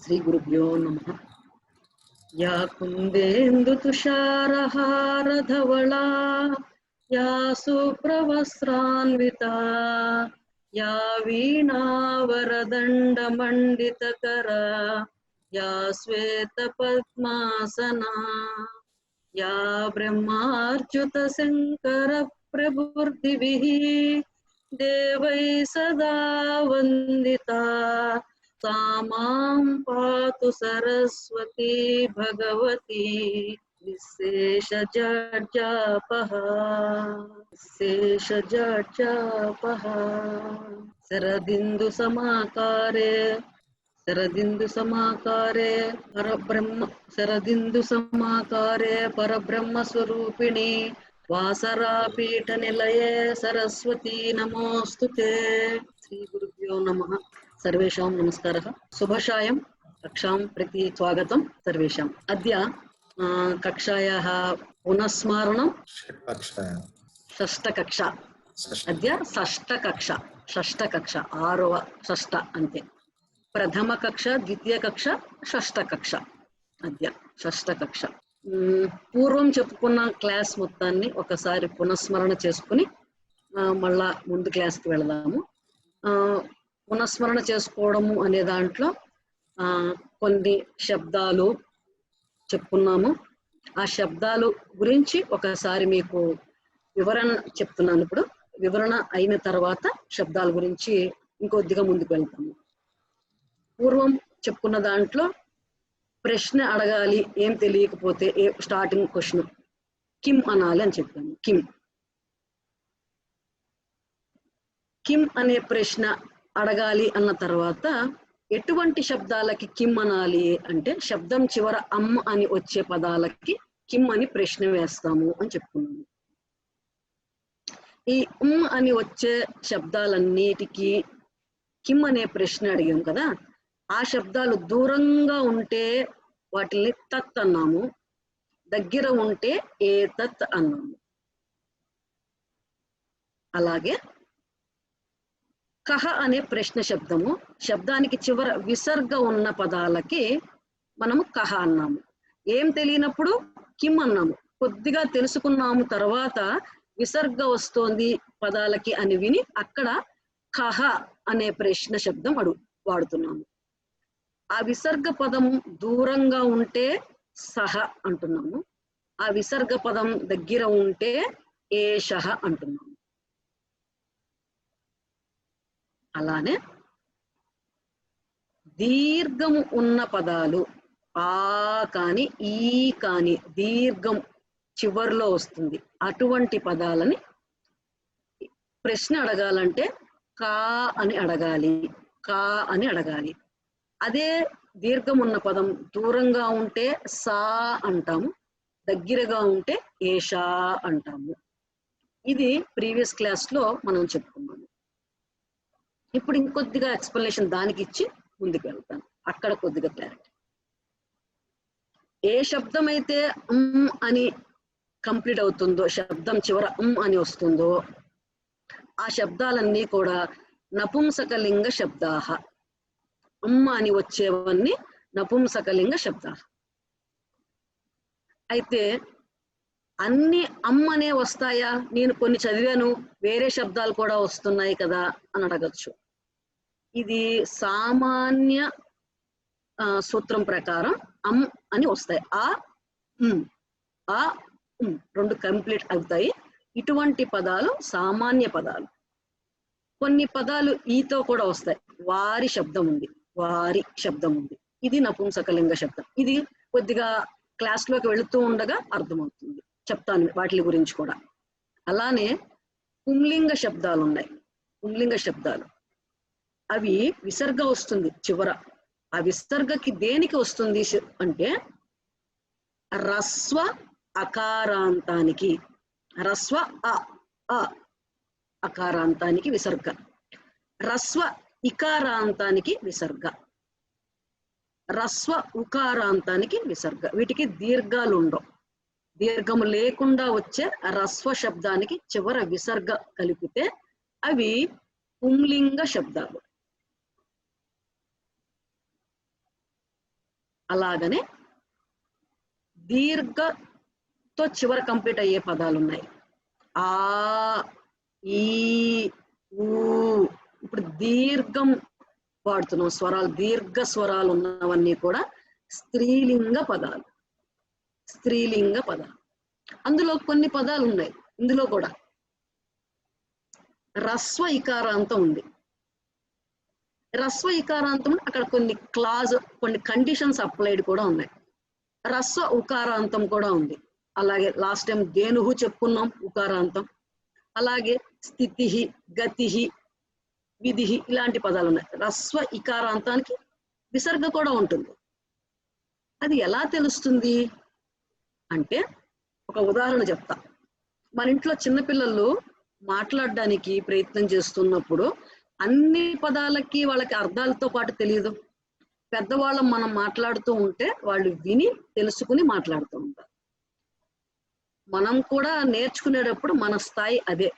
श्री गुरुभ्यो नमः। या कुन्देन्दु तुषारहार धवला या सुप्रवस्त्रान्विता या वीणावरदण्ड मण्डितकरा या श्वेतपद्मासना या ब्रह्मार्च्युत शङ्कर प्रभुर्दिभिः देवैः सदा वन्दिता सा मां पातु सरस्वती भगवती विशेषजड्जापः शरदिन्दुसमाकारे परब्रह्म स्वरूपिणी वासरापीठनिलये सरस्वती नमोस्तुते। श्री गुरुभ्यो नमः। सर्वेषां नमस्कारः। शुभसायं। कक्षां प्रति स्वागतं सर्वेषाम्। अद्य कक्षायाः पुनस्मरणं षष्ठकक्षा। अद्य षष्ठकक्षा 6వ षष्ठ अन्ते प्रथमकक्षा द्वितीयकक्षा षष्ठकक्षा अद्य षष्ठकक्षा। పూర్వం చెప్పుకున్న క్లాస్ మొత్తాన్ని ఒకసారి పునస్మరణ చేసుకుని మళ్ళా ముందు క్లాస్కి వెళదాము. పునస్మరణ చేసుకోవడము అనే దాంట్లో కొన్ని శబ్దాలు చెప్పుకున్నాము. ఆ శబ్దాలు గురించి ఒకసారి మీకు వివరణ చెప్తున్నాను. ఇప్పుడు వివరణ అయిన తర్వాత శబ్దాల గురించి ఇంకొద్దిగా ముందుకు వెళ్తాము. పూర్వం చెప్పుకున్న దాంట్లో ప్రశ్న అడగాలి, ఏం తెలియకపోతే స్టార్టింగ్ క్వశ్చన్ కిమ్ అనాలి అని చెప్పాము. కిమ్ అనే ప్రశ్న అడగాలి అన్న తర్వాత ఎటువంటి శబ్దాలకి కిమ్ అనాలి అంటే శబ్దం చివర అమ్మ అని వచ్చే పదాలకి కిమ్ అని ప్రశ్న వేస్తాము అని చెప్పుకున్నాము. ఈ అని వచ్చే శబ్దాలన్నిటికీ కిమ్ అనే ప్రశ్న అడిగాం కదా. ఆ శబ్దాలు దూరంగా ఉంటే వాటిని తత్ అన్నాము, దగ్గర ఉంటే ఏ తత్ అన్నాము. అలాగే కహ అనే ప్రశ్న శబ్దము, శబ్దానికి చివర విసర్గ ఉన్న పదాలకి మనము కహ అన్నాము. ఏం తెలియనప్పుడు కిమ్ అన్నాము. కొద్దిగా తెలుసుకున్నాము తర్వాత విసర్గ వస్తోంది పదాలకి అని విని అక్కడ కహ అనే ప్రశ్న శబ్దం వాడుతున్నాము. ఆ విసర్గ పదం దూరంగా ఉంటే సహ అంటున్నాము, ఆ విసర్గ పదం దగ్గర ఉంటే ఏషః అంటున్నాము. అలానే దీర్ఘము ఉన్న పదాలు ఆ కాని ఈ కాని దీర్ఘం చివర్లో వస్తుంది. అటువంటి పదాలని ప్రశ్న అడగాలంటే కా అని అడగాలి, కా అని అడగాలి. అదే దీర్ఘం ఉన్న పదం దూరంగా ఉంటే సా అంటాము, దగ్గరగా ఉంటే ఏషా అంటాము. ఇది ప్రీవియస్ క్లాస్ లో మనం చెప్పుకున్నాము. ఇప్పుడు ఇంకొద్దిగా ఎక్స్ప్లెనేషన్ దానికి ఇచ్చి ముందుకు వెళ్తాను, అక్కడ కొద్దిగా క్లారిటీ. ఏ శబ్దం అయితే అని కంప్లీట్ అవుతుందో, శబ్దం చివర అని వస్తుందో ఆ శబ్దాలన్నీ కూడా నపుంసకలింగ శబ్దాహ. అని వచ్చేవన్నీ నపుంసకలింగ శబ్దాహ. అయితే అన్ని అనే వస్తాయా, నేను కొన్ని చదివాను వేరే శబ్దాలు కూడా వస్తున్నాయి కదా అని అడగచ్చు. ఇది సామాన్య సూత్రం ప్రకారం అని వస్తాయి. రెండు కంప్లీట్ అవుతాయి. ఇటువంటి పదాలు సామాన్య పదాలు. కొన్ని పదాలు ఈతో కూడా వస్తాయి. వారి శబ్దం ఉంది, వారి శబ్దం ఉంది, ఇది నపుంసకలింగ శబ్దం. ఇది కొద్దిగా క్లాస్ లోకి వెళుతూ ఉండగా అర్థమవుతుంది, చెప్తాను వాటి గురించి కూడా. అలానే పుంలింగ శబ్దాలు ఉన్నాయి. పుంలింగ శబ్దాలు అవి విసర్గ వస్తుంది చివర. ఆ విసర్గకి దేనికి వస్తుంది అంటే రస్వ అకారాంతానికి, రస్వ అకారాంతానికి విసర్గ, రస్వ ఇకారాంతానికి విసర్గ, రస్వ ఉకారాంతానికి విసర్గ. వీటికి దీర్ఘాలు ఉండవు. దీర్ఘము లేకుండా వచ్చే రస్వ శబ్దానికి చివర విసర్గ కలిపితే అవి పుంలింగ శబ్దాలు. అలాగనే దీర్ఘతో చివర కంప్లీట్ అయ్యే పదాలు ఉన్నాయి. ఆ, ఈ, ఊ. ఇప్పుడు దీర్ఘం వాడుతున్నాం, స్వరాలు దీర్ఘ స్వరాలు ఉన్నవన్నీ కూడా స్త్రీలింగ పదాలు. స్త్రీలింగ పదాలు. అందులో కొన్ని పదాలు ఉన్నాయి. ఇందులో కూడా రస్వ ఇకారాంతం ఉంది. రస్వ ఇకారాంతం అక్కడ కొన్ని కొన్ని కండిషన్స్ అప్లైడ్ కూడా ఉన్నాయి. రస్వ ఉకారాంతం కూడా ఉంది. అలాగే లాస్ట్ టైం దేనుహు చెప్పుకున్నాం, ఉకారాంతం. అలాగే స్థితి, గతి, విధి ఇలాంటి పదాలు ఉన్నాయి. రస్వ ఇకారాంతానికి విసర్గ కూడా ఉంటుంది. అది ఎలా తెలుస్తుంది అంటే ఒక ఉదాహరణ చెప్తా. మన ఇంట్లో చిన్నపిల్లలు మాట్లాడడానికి ప్రయత్నం చేస్తున్నప్పుడు అన్ని పదాలకి వాళ్ళకి అర్థాలతో పాటు తెలియదు. పెద్దవాళ్ళం మనం మాట్లాడుతూ ఉంటే వాళ్ళు విని తెలుసుకుని మాట్లాడుతూ ఉంటారు. మనం కూడా నేర్చుకునేటప్పుడు మన స్థాయి అదే.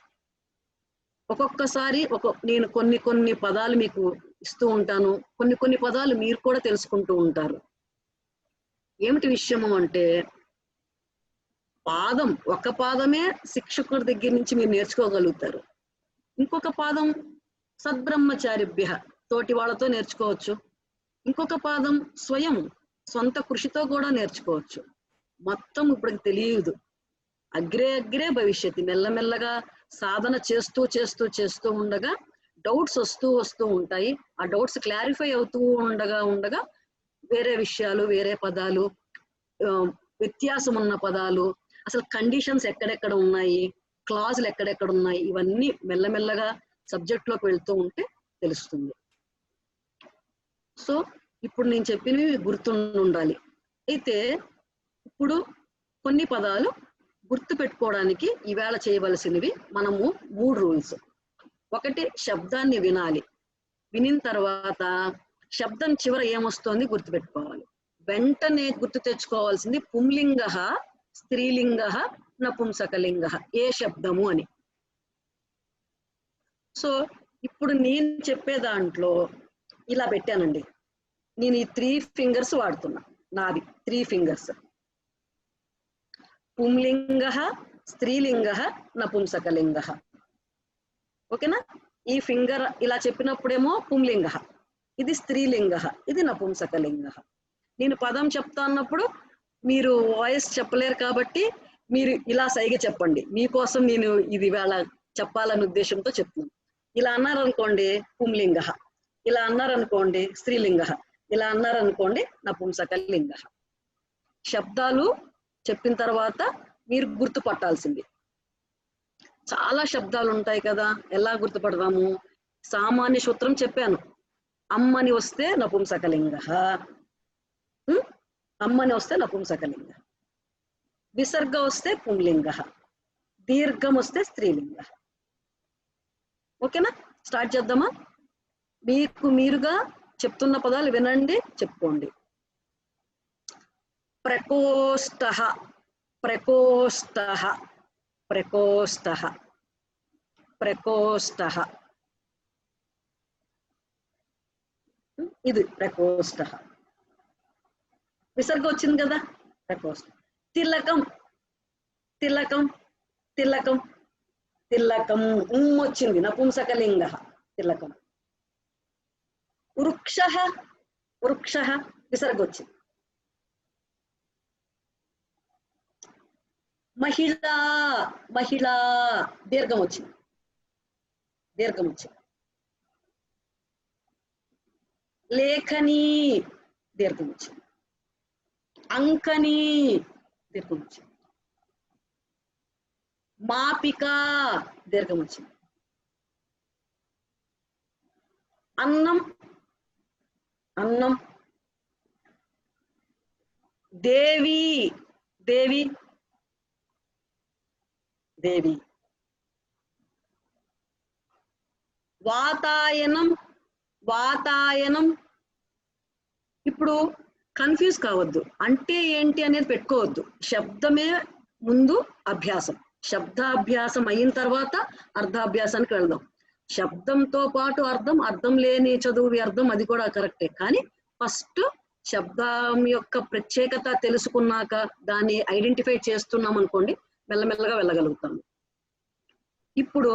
ఒక్కొక్కసారి నేను కొన్ని పదాలు మీకు ఇస్తూ ఉంటాను, కొన్ని పదాలు మీరు కూడా తెలుసుకుంటూ ఉంటారు. ఏమిటి విషయము అంటే పాదం, ఒక పాదమే శిక్షకుడి దగ్గర నుంచి మీరు నేర్చుకోగలుగుతారు. ఇంకొక పాదం సద్బ్రహ్మచారిభ్య, తోటి వాళ్ళతో నేర్చుకోవచ్చు. ఇంకొక పాదం స్వయం, సొంత కృషితో కూడా నేర్చుకోవచ్చు. మొత్తం ఇప్పుడు తెలియదు. అగ్రే అగ్రే భవిష్యత్తు. మెల్లమెల్లగా సాధన చేస్తూ ఉండగా డౌట్స్ వస్తూ ఉంటాయి. ఆ డౌట్స్ క్లారిఫై అవుతూ ఉండగా వేరే విషయాలు, వేరే పదాలు, వ్యత్యాసం ఉన్న పదాలు, అసలు కండిషన్స్ ఎక్కడెక్కడ ఉన్నాయి, క్లాజులు ఎక్కడెక్కడ ఉన్నాయి, ఇవన్నీ మెల్లమెల్లగా సబ్జెక్ట్ లోకి వెళ్తూ ఉంటే తెలుస్తుంది. సో ఇప్పుడు నేను చెప్పినవి గుర్తుండాలి. అయితే ఇప్పుడు కొన్ని పదాలు గుర్తు పెట్టుకోవడానికి ఈవేళ చేయవలసినవి మనము 3 రూల్స్. ఒకటి, శబ్దాన్ని వినాలి. వినిన తర్వాత శబ్దం చివర ఏమొస్తోంది గుర్తుపెట్టుకోవాలి. వెంటనే గుర్తు తెచ్చుకోవాల్సింది పుంలింగ, స్త్రీలింగ, నపుంసకలింగ, ఏ శబ్దము అని. సో ఇప్పుడు నేను చెప్పే దాంట్లో ఇలా పెట్టానండి. నేను ఈ 3 ఫింగర్స్ వాడుతున్నా. నాది 3 ఫింగర్స్. పుంలింగ, స్త్రీలింగ, నపుంసకలింగ. ఓకేనా? ఈ ఫింగర్ ఇలా చెప్పినప్పుడేమో పుంలింగ, ఇది స్త్రీలింగ, ఇది నపుంసకలింగ. నేను పదం చెప్తా అన్నప్పుడు మీరు వాయిస్ చెప్పలేరు కాబట్టి మీరు ఇలా సైగ చెప్పండి. మీకోసం నేను ఇది వేళ చెప్పాలనే ఉద్దేశంతో చెప్తున్నాను. ఇలా అన్నారనుకోండి పుంలింగ, ఇలా అన్నారనుకోండి స్త్రీలింగ, ఇలా అన్నారనుకోండి నపుంసకలింగ. శబ్దాలు చెప్పిన తర్వాత మీరు గుర్తుపట్టాల్సింది. చాలా శబ్దాలు ఉంటాయి కదా, ఎలా గుర్తుపడదాము? సామాన్య సూత్రం చెప్పాను. అమ్మని వస్తే నపుంసకలింగ, అమ్మని వస్తే నపుంసకలింగ, విసర్గ వస్తే పుంలింగ, దీర్ఘం వస్తే స్త్రీలింగ. ఓకేనా? స్టార్ట్ చేద్దామా? మీరుగా చెప్తున్న పదాలు వినండి, చెప్పుకోండి. ప్రకోష్ఠ, ప్రకోష్ఠ, ప్రకోష్ఠ, ప్రకోష్ఠ. ఇది ప్రకోష్ఠ. విసర్గ వచ్చింది కదా, ప్రకోష్ఠ. తిలకం, తిలకం, తిలకం, తిలకం వచ్చింది, నపుంసకలింగ, తిలకం. వృక్ష, వృక్ష, విసర్గ వచ్చింది. మహిళ, మహిళ, దీర్ఘం వచ్చింది, దీర్ఘం వచ్చింది. లేఖని, దీర్ఘం వచ్చింది. అంకని, దీర్ఘం వచ్చింది. మాపిక, దీర్ఘం వచ్చింది. అన్నం, అన్నం. దేవి, దేవి, దేవి. వాతాయనం, వాతాయనం. ఇప్పుడు కన్ఫ్యూజ్ కావద్దు, అంటే ఏంటి అనేది పెట్టుకోవద్దు. శబ్దమే ముందు అభ్యాసం. శబ్దాభ్యాసం అయిన తర్వాత అర్థాభ్యాసానికి వెళ్దాం. శబ్దంతో పాటు అర్థం, అర్థం లేని చదువు వ్యర్థం, అది కూడా కరెక్టే. కానీ ఫస్ట్ శబ్దం యొక్క ప్రత్యేకత తెలుసుకున్నాక దాన్ని ఐడెంటిఫై చేస్తున్నాం అనుకోండి, మెల్లమెల్లగా వెళ్ళగలుగుతాం. ఇప్పుడు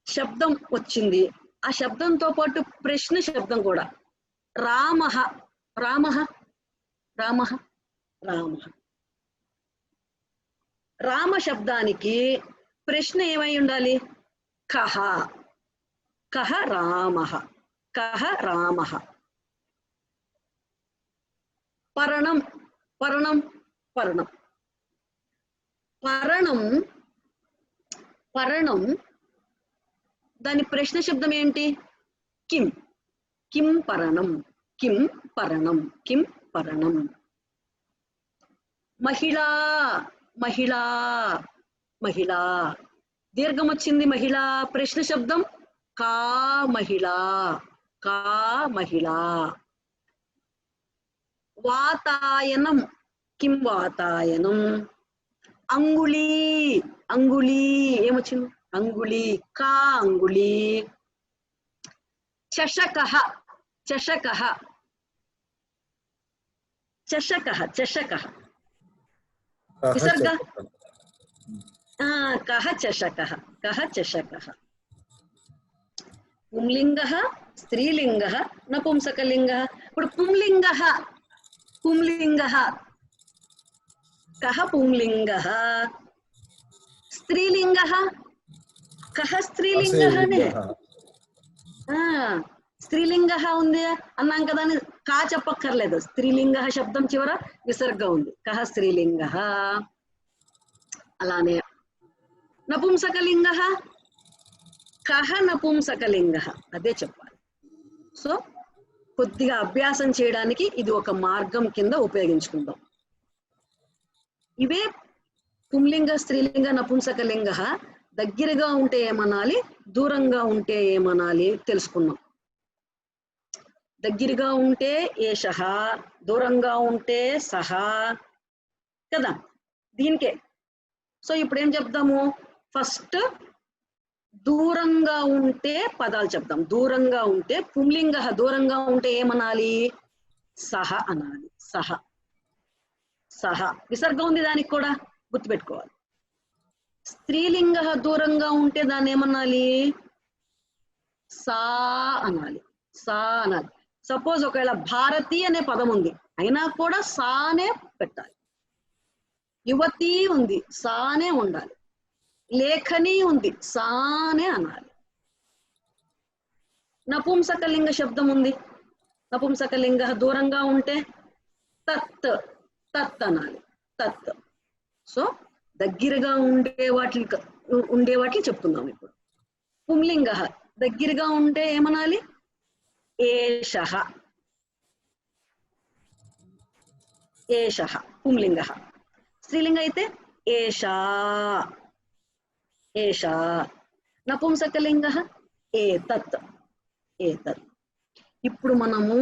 శబ్దం వచ్చింది, ఆ శబ్దంతో పాటు ప్రశ్న శబ్దం కూడా. రామః, రామః, రామః, రామః. రామ శబ్దానికి ప్రశ్న ఏమై ఉండాలి? కహ, కహ రామః, కహ రామః. పరణం, పరణం, పరణం, పరణం, పరణం. దాని ప్రశ్న శబ్దం ఏంటి? కిం, కిం పరణం, కిం పరణం, కిం పరణం. మహిళా, మహిళా, మహిళా. దీర్ఘం వచ్చింది మహిళా, ప్రశ్న శబ్దం కా మహిళా, కా మహిళా. వాతాయనం, కిం వాతాయనం. అంగుళీ, అంగుళీ ఏమొచ్చింది? అంగుళీ, కా అంగుళీ. చషకః, చషకః, చషకః, చషకః. విసర్గ కహ చషకః, కహ చషకః. పుంలింగః, స్త్రీలింగః, నపుంసకలింగః. ఇప్పుడు పుంలింగః, పుంలింగః, కహ పుంలింగః. స్త్రీలింగః, కహ స్త్రీలింగః. స్త్రీలింగః ఉంది అన్నాం కదా అని కా చెప్పక్కర్లేదు. స్త్రీలింగః శబ్దం చివర విసర్గ ఉంది. కహ స్త్రీలింగః. అలానే నపుంసకలింగః, కహ నపుంసకలింగః. అదే చెప్పాలి. సో కొద్దిగా అభ్యాసం చేయడానికి ఇది ఒక మార్గం కింద ఉపయోగించుకుందాం. ఇవే పుంలింగ, స్త్రీలింగ, నపుంసకలింగ దగ్గరగా ఉంటే ఏమనాలి, దూరంగా ఉంటే ఏమనాలి తెలుసుకున్నాం. దగ్గరగా ఉంటే ఏషః, దూరంగా ఉంటే సహ కదా, దీనికే. సో ఇప్పుడు ఏం చెప్దాము? ఫస్ట్ దూరంగా ఉంటే పదాలు చెప్దాం. దూరంగా ఉంటే పుంలింగ, దూరంగా ఉంటే ఏమనాలి? సహ అనాలి. సహ, సహ. విసర్గం ఉంది దానికి కూడా, గుర్తుపెట్టుకోవాలి. స్త్రీలింగ దూరంగా ఉంటే దాన్ని ఏమనాలి? సా అనాలి. సా అనాలి. సపోజ్ ఒకవేళ భారతి అనే పదం ఉంది, అయినా కూడా సానే పెట్టాలి. యువతి ఉంది, సానే ఉండాలి. లేఖని ఉంది, సానే అనాలి. నపుంసకలింగ శబ్దం ఉంది, నపుంసకలింగ దూరంగా ఉంటే తత్, తత్ అనాలి. తత్. సో దగ్గరగా ఉండే వాటిని చెప్తున్నాం ఇప్పుడు. పుంలింగ దగ్గరగా ఉంటే ఏమనాలి? ఏషః, ఏషః పుంలింగ. స్త్రీలింగ అయితే ఏషా, ఏషా. నపుంసకలింగ ఏతత్, ఏతత్. ఇప్పుడు మనము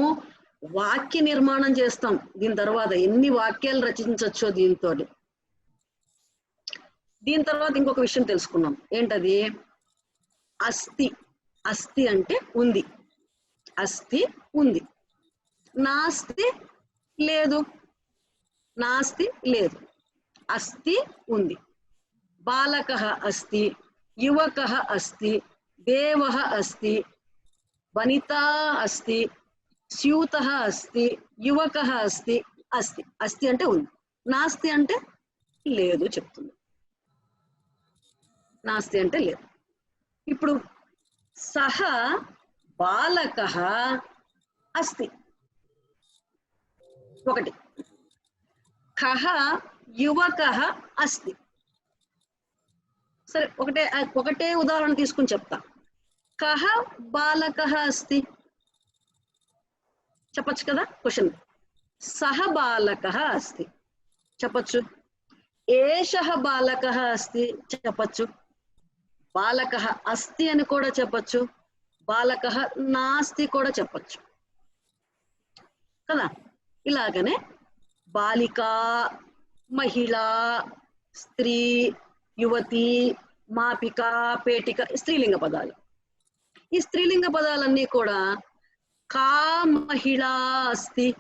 వాక్య నిర్మాణం చేస్తాం. దీని తర్వాత ఎన్ని వాక్యాలు రచించవచ్చో దీంతో. దీని తర్వాత ఇంకొక విషయం తెలుసుకున్నాం. ఏంటది? అస్తి. అస్తి అంటే ఉంది. అస్తి ఉంది. నాస్తి లేదు, నాస్తి లేదు. అస్తి ఉంది. బాలకః అస్తి, యువకః అస్తి, దేవః అస్తి, వనితా అస్తి, స్యూతః అస్తి, యువకః అస్తి. అస్తి, అస్తి అంటే ఉంది. నాస్తి అంటే లేదు చెప్తుంది. నాస్తి అంటే లేదు. ఇప్పుడు సహ బాలకః అస్తి ఒకటి, కహ యువకః అస్తి. సరే ఒకటే ఉదాహరణ తీసుకుని చెప్తా. కహ బాలకః అస్తి చెప్పచ్చు కదా క్వశ్చన్. సహ బాలకః అస్తి చెప్పచ్చు. ఏషః బాలకః అస్తి చెప్పచ్చు. బాలకః అస్తి అని కూడా చెప్పచ్చు. బాలకః నాస్తి కూడా చెప్పచ్చు కదా. ఇలాగనే బాలిక, మహిళ, స్త్రీ, యువతి, మాపిక, పేటిక స్త్రీలింగ పదాలు. ఈ స్త్రీలింగ పదాలన్నీ కూడా का महिला अस्ति,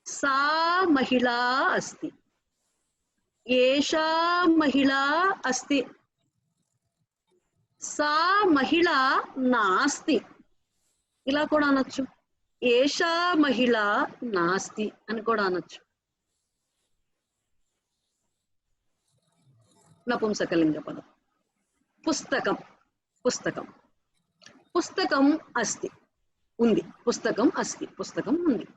सा महिला अस्ति, एषा महिला अस्ति, सा महिला नास्ति. ఇలా కూడా అనొచ్చు. ఏషా మహిళ నాస్తి అని కూడా అనొచ్చు. నపుంసకలింగ పదం. పుస్తకం, పుస్తకం, పుస్తకం అస్తి, ఉంది, పుస్తకం అస్తి, పుస్తకం ఉంది.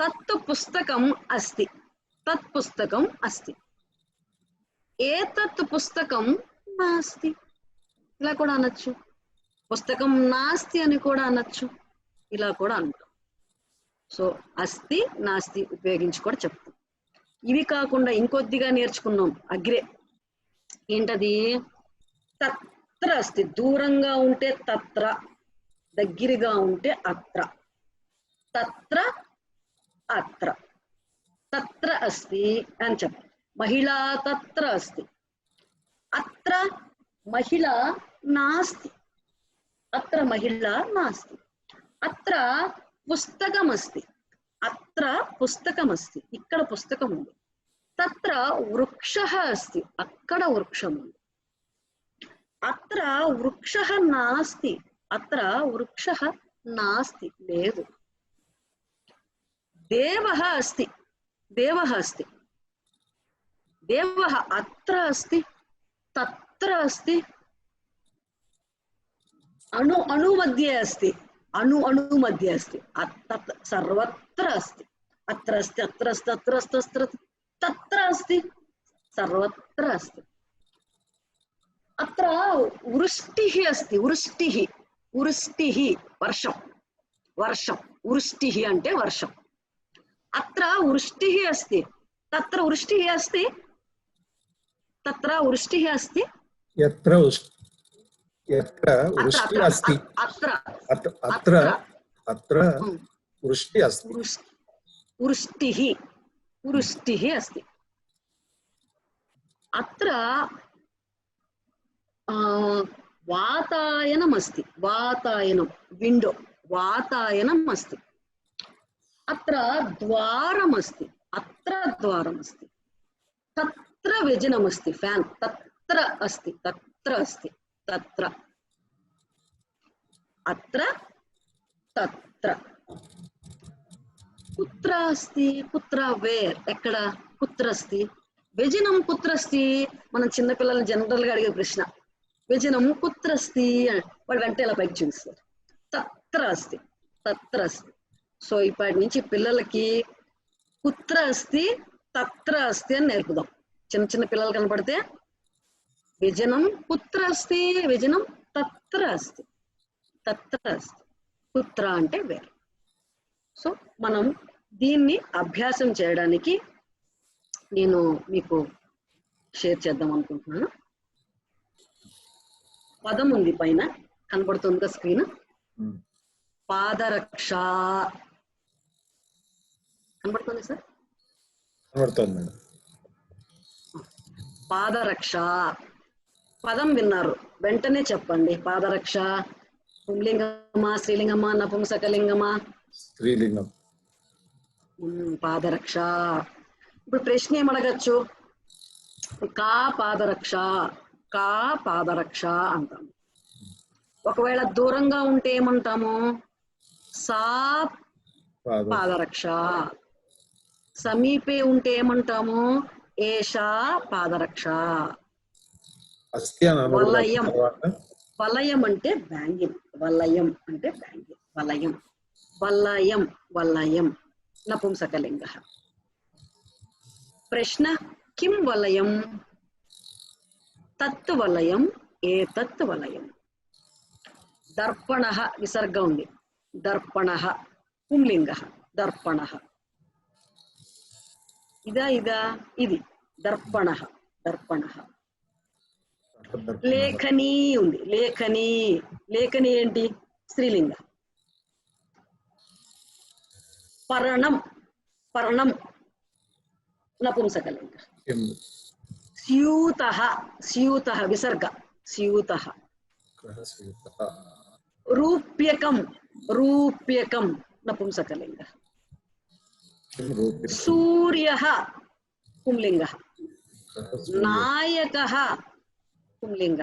తత్ పుస్తకం అస్తి, తత్ పుస్తకం అస్తి, ఏతత్ పుస్తకం నాస్తి. ఇలా కూడా అనొచ్చు. పుస్తకం నాస్తి అని కూడా అనొచ్చు. ఇలా కూడా అంటాం. సో అస్తి నాస్తి ఉపయోగించి కూడా చెప్తాం. ఇవి కాకుండా ఇంకొద్దిగా నేర్చుకున్నాం అగ్రే. ఏంటది? తత్ర అస్తి, దూరంగా ఉంటే తత్ర, దగ్గరగా ఉంటే అత్ర. తత్ర అత్ర, తత్ర అస్తి అని చెప్పాలి. మహిళా తత్ర అస్తి, అత్ర మహిళ నాస్తి, అత్ర మహిళ నాస్తి. అత్ర పుస్తకం అస్తి, అత్ర పుస్తకం అస్తి, ఇక్కడ పుస్తకం ఉంది. తత్ర వృక్షః అస్తి, అక్కడ వృక్షం ఉంది. అత్ర వృక్షః నాస్తి, అత్ర వృక్షః నాస్తి, లేదు. దేవః అస్తి, దేవః అస్తి, దేవః అత్ర అస్తి, తత్ర అస్తి. అణు అణు మధ్య అస్తి, అణు అణు మధ్య అస్తి, సర్వత్ర అస్తి. అత్ర అస్తి, అత్ర అస్తి, అత్ర అస్తి, అస్త్ర తత్ర అస్తి, సర్వత్ర అస్తి. అత్ర వృష్టిః అస్తి, వృష్టిః, వృష్టిః వర్షం, వర్షం, వృష్టిః అంటే వర్షం. అత్ర వృష్టిః అస్తి, తత్ర వృష్టిః అస్తి, తత్ర వృష్టిః అస్తి, यत्र वृष्टि अस्ति, अत्र वृष्टि अस्ति, वृष्टिः, वृष्टिः अस्ति. अत्र वातायनम् अस्ति, वातायनं विंडो, वातायनम् अस्ति. अत्र द्वारम् अस्ति, अत्र द्वारम् अस्ति. तत्र व्यजनम् अस्ति, फैन्, तत्र अस्ति, तत्र अस्ति, तत्र. अत्र तत्र. कुत्र अस्ति, कुत्र वेर्, ఎక్కడ, కుత్ర అస్తి. వ్యజనం కుత్ర అస్తి, మనం చిన్నపిల్లలు జనరల్ గా అడిగే ప్రశ్న. వ్యజనం కుత్ర అస్తి, వాడు వెంట ఇలా పైకి చూపిస్తారు. తత్ర అస్తి, తత్ర అస్తి. సో ఇప్పటి నుంచి పిల్లలకి కుత్ర అస్తి, తత్ర అస్తి అని నేర్పుదాం. చిన్న చిన్న పిల్లలు కనపడితే వ్యజనం కుత్ర అస్తి, వ్యజనం తత్ర అస్తి, తత్ర అస్తి. కుత్ర అంటే వేర్. సో మనం దీన్ని అభ్యాసం చేయడానికి నేను మీకు షేర్ చేద్దాం అనుకుంటున్నాను. పదం ఉంది పైన కనబడుతుందిగా స్క్రీన్. పాదరక్ష కనబడుతుంది సార్? కనబడుతుంది మేడం. పాదరక్ష పదం విన్నారు, వెంటనే చెప్పండి. పాదరక్ష పుంలింగమా, స్త్రీలింగమా, నపుంసకలింగమా? స్త్రీలింగం. పాదరక్ష. ఇప్పుడు ప్రశ్న ఏమడగచ్చు? కా పాదరక్ష, కా పాదరక్ష అంటాము. ఒకవేళ దూరంగా ఉంటే ఏమంటాము? సా పాదరక్ష. సమీపే ఉంటే ఏమంటాము? ఏషా పాదరక్ష. వలయం, వలయం అంటే బ్యాంగిల్, వలయం అంటే బ్యాంగిల్, వలయం, వలయం, వలయం నపుంసకలింగ. ప్రశ్న కిం వలయం? తత్ వలయం, ఏతత్ వలయం. దర్పణ విసర్గ ఉంది. దర్పణ పుంలింగ, దర్పణ. ఇదా ఇదా ఇది దర్పణ, దర్పణ. లేఖనీ ఉంది, లేఖనీ. లేఖని ఏంటి? స్త్రీలింగ. పర్ణం, పర్ణం నపుంసకలింగ. స్యూత, స్యూత విసర్గ, స్యూత. రూప్యకం రూప్యకం నపుంసకలింగ. సూర్యః పుంలింగ. నాయకః పుంలింగ.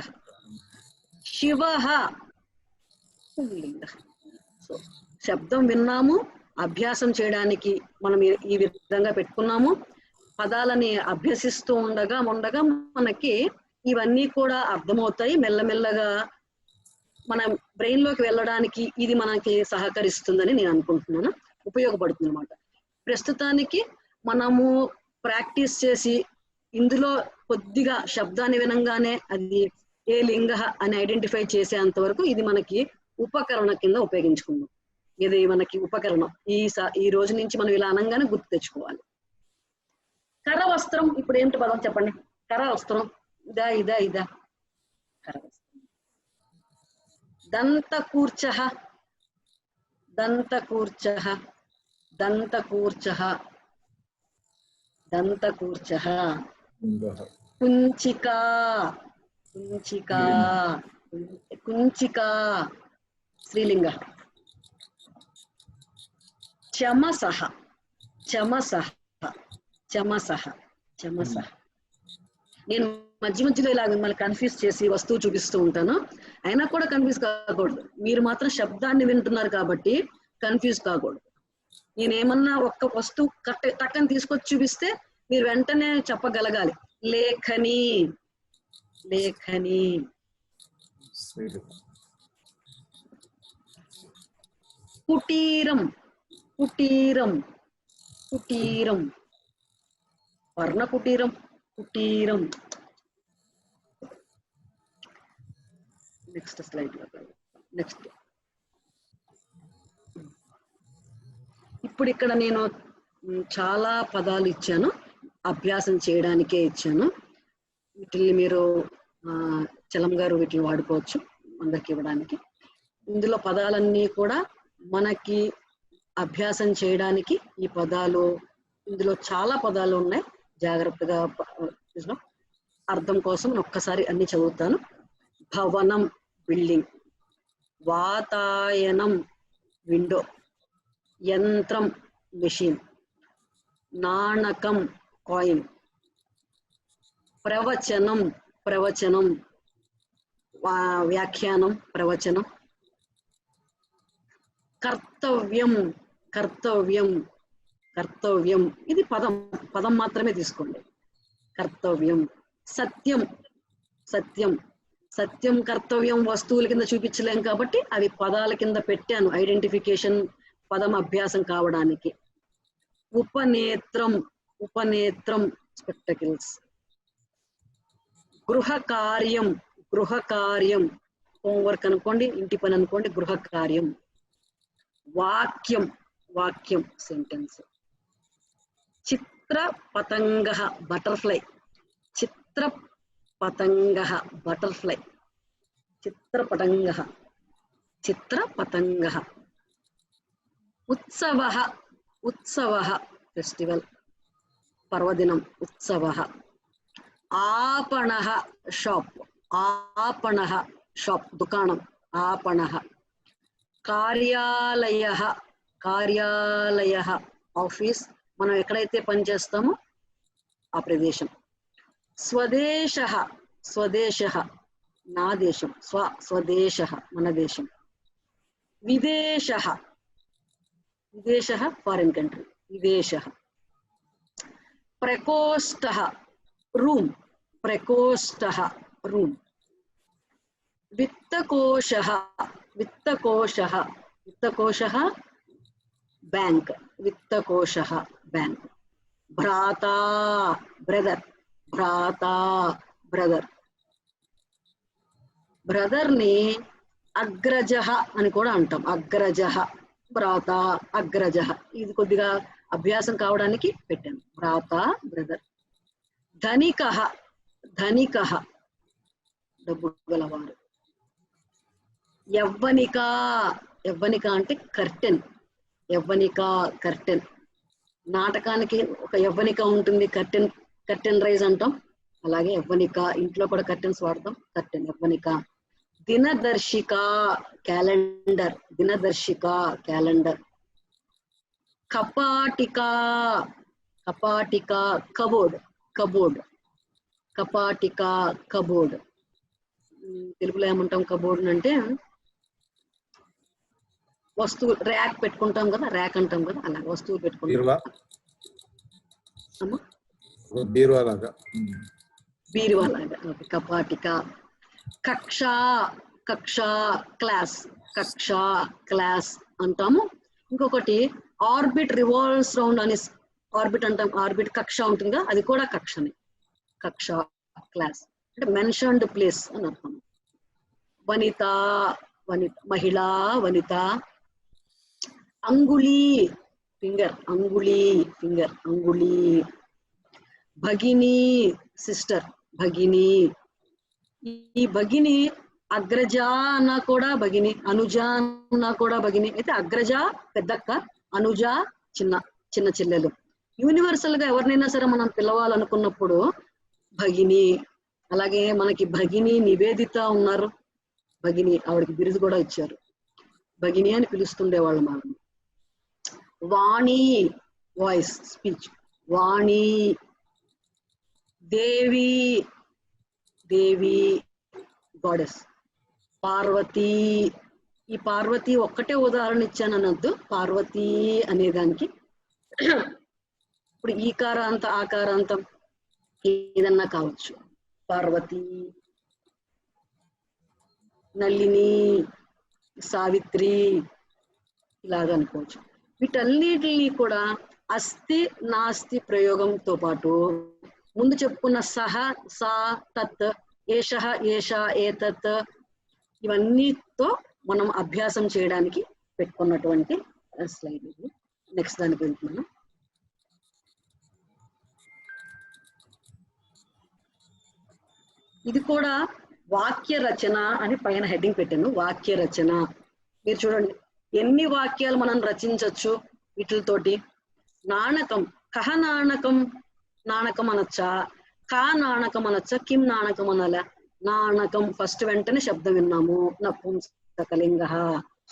శివః పుంలింగ. సో శబ్దం విన్నాము, అభ్యాసం చేయడానికి మనం ఈ విధంగా పెట్టుకున్నాము. పదాలని అభ్యసిస్తూ ఉండగా మనకి ఇవన్నీ కూడా అర్థమవుతాయి. మెల్లమెల్లగా మన బ్రెయిన్ లోకి వెళ్ళడానికి ఇది మనకి సహకరిస్తుందని నేను అనుకుంటున్నాను, ఉపయోగపడుతుంది అన్నమాట. ప్రస్తుతానికి మనము ప్రాక్టీస్ చేసి ఇందులో కొద్దిగా శబ్దాన్ని వినంగానే అది ఏ లింగ అని ఐడెంటిఫై చేసేంత వరకు ఇది మనకి ఉపకరణ కింద ఉపయోగించుకుందాం. ఇది మనకి ఉపకరణం. ఈ రోజు నుంచి మనం ఇలా అనంగానే గుర్తు తెచ్చుకోవాలి. కరవస్త్రం. ఇప్పుడు ఏంటి పదం చెప్పండి? కరవస్త్రం. ఇదా కరవస్త్రం. దంతకూర్చః దంతకూర్చః దంతకూర్చః దంతకూర్చః. కుంచికా కుంచికా కుంచికా స్త్రీలింగ. చమసః చమసః చమసః చమసః. నేను మధ్యలో ఇలా మిమ్మల్ని కన్ఫ్యూజ్ చేసి వస్తువు చూపిస్తూ ఉంటాను, అయినా కూడా కన్ఫ్యూజ్ కాకూడదు. మీరు మాత్రం శబ్దాన్ని వింటున్నారు కాబట్టి కన్ఫ్యూజ్ కాకూడదు. నేనేమన్నా ఒక్క వస్తువు టక్కని తీసుకొచ్చి చూపిస్తే మీరు వెంటనే చెప్పగలగాలి. లేఖని లేఖని. కుటీరం కుటీరం కుటీరం. వర్ణ కుటీరం కుటీరం. Next slide. నెక్స్ట్ ఇప్పుడు ఇక్కడ నేను చాలా పదాలు ఇచ్చాను, అభ్యాసం చేయడానికే ఇచ్చాను. వీటిని మీరు చలం గారు వీటిని వాడుకోవచ్చు అందరికి ఇవ్వడానికి. ఇందులో పదాలన్నీ కూడా మనకి అభ్యాసం చేయడానికి ఈ పదాలు, ఇందులో చాలా పదాలు ఉన్నాయి. జాగ్రత్తగా అర్థం కోసం ఒక్కసారి అన్ని చదువుతాను. భవనం బిల్డింగ్, వాతాయనం విండో, యంత్రం మెషిన్, నాణకం కాయిన్, ప్రవచనం ప్రవచనం వ్యాఖ్యానం ప్రవచనం, కర్తవ్యం కర్తవ్యం కర్తవ్యం. ఇది పదం మాత్రమే తీసుకోండి. కర్తవ్యం. సత్యం సత్యం సత్యం కర్తవ్యం వస్తువుల కింద చూపించలేం కాబట్టి అవి పదాల కింద పెట్టాను, ఐడెంటిఫికేషన్ పదం అభ్యాసం కావడానికి. ఉపనేత్రం ఉపనేత్రం స్పెక్టకిల్స్. గృహ కార్యం గృహ కార్యం హోంవర్క్ అనుకోండి, ఇంటి పని అనుకోండి, గృహ కార్యం. వాక్యం వాక్యం సెంటెన్స్. చిత్ర పతంగ బటర్ఫ్లై, చిత్ర పతంగ బటర్ఫ్లై, చిత్రపతంగ చిత్రపతంగ. ఉత్సవ ఉత్సవ ఫెస్టివల్, పర్వదినం ఉత్సవ. आपणः షాప్, आपणः షాప్ దుకాణం, आपणः. కార్యాలయః కార్యాలయః ఆఫీస్, మనం ఎక్కడైతే పని చేస్తామో ఆ ప్రదేశం. స్వదేశః స్వదేశః నా దేశం, స్వదేశః మన దేశం. విదేశః విదేశః ఫారిన్ కంట్రీ, విదేశః. ప్రకోష్ఠః రూమ్, ప్రకోష్ఠః రూమ్. విత్తకోశః విత్తకోశః విత్తకోశః బ్యాంక్, విత్తకోశః బ్యాంక్. భ్రాతా బ్రదర్, భ్రాతా బ్రదర్. బ్రదర్ ని అగ్రజః అని కూడా అంటాం, అగ్రజః భ్రాతా అగ్రజః. ఇది కొద్దిగా అభ్యాసం కావడానికి పెట్టాను, భ్రాతా బ్రదర్. ధనికః ధనికః డబ్బు గలవారు. యవ్వనిక యవ్వనిక అంటే కర్టెన్, యవ్వనిక కర్టెన్. నాటకానికి ఒక యవ్వనిక ఉంటుంది, కర్టెన్ కర్టెన్ రైజ్ అంటాం, అలాగే యవ్వనిక. ఇంట్లో కూడా కర్టెన్స్ వాడతాం, కర్టెన్ యవ్వనిక. దినదర్శిక క్యాలెండర్, దినదర్శిక క్యాలెండర్. కపాటిక, కపాటిక కబోర్డ్, కబోర్డ్, కపాటిక కబోర్డ్. తెలుగులో ఏమంటాం కబోర్డ్ అంటే వస్తువు, ర్యాక్ పెట్టుకుంటాం కదా, ర్యాక్ అంటాం కదా, అలా వస్తువులు పెట్టుకుంటాం. బీరువా లాగా. బీరువా లాగా. కపాటిక. కక్ష, కక్ష క్లాస్, కక్ష క్లాస్ అంటాము. ఇంకొకటి ఆర్బిట్ రివాల్వ్స్ రౌండ్ అని ఆర్బిట్ అంటాం, ఆర్బిట్ కక్ష ఉంటుంది కదా, అది కూడా కక్షని. కక్ష క్లాస్ అంటే మెన్షన్డ్ ప్లేస్ అని అర్థం. వనిత, వనిత మహిళా వనిత. అంగుళి ఫింగర్, అంగుళి ఫింగర్, అంగుళి. భగిని సిస్టర్, భగిని. ఈ భగిని అగ్రజ అన్నా కూడా భగిని, అనుజ అన్నా కూడా భగిని. అయితే అగ్రజ పెద్దక్క, అనుజ చిన్న చిన్న చెల్లెలు. యూనివర్సల్ గా ఎవరినైనా సరే మనం పిలవాలనుకున్నప్పుడు భగిని. అలాగే మనకి భగిని నివేదిత ఉన్నారు, భగిని, ఆవిడకి బిరుదు కూడా ఇచ్చారు, భగిని అని పిలుస్తుండేవాళ్ళు మనం. వాణి వాయిస్, స్పీచ్, వాణి. దేవి, దేవి గాడెస్. పార్వతి, ఈ పార్వతి ఒక్కటే ఉదాహరణ ఇచ్చాను అనొద్దు, పార్వతి అనేదానికి. ఇప్పుడు ఈకారాంత ఆకారాంతం ఏదన్నా కావచ్చు. పార్వతి, నళిని, సావిత్రి ఇలాగా అనుకోవచ్చు. వీటన్నిటిని కూడా అస్తి నాస్తి ప్రయోగంతో పాటు ముందు చెప్పుకున్న సహ, సా, తత్, ఏషః, ఏషా, ఏతత్ ఇవన్నీతో మనం అభ్యాసం చేయడానికి పెట్టుకున్నటువంటి స్లైడ్ ఇది. నెక్స్ట్ దానికి వెళ్తున్నాను. ఇది కూడా వాక్య రచన అని పైన హెడ్డింగ్ పెట్టాను, వాక్య రచన. మీరు చూడండి ఎన్ని వాక్యాలు మనం రచించవచ్చు వీటితోటి. నాణకం, కహ నాణకం, నాణకం అనొచ్చా, కా నాణకం అనొచ్చా, కిం నాణకం అనాల. నాణకం ఫస్ట్ వెంటనే శబ్దం విన్నాము, నపుంసకలింగ.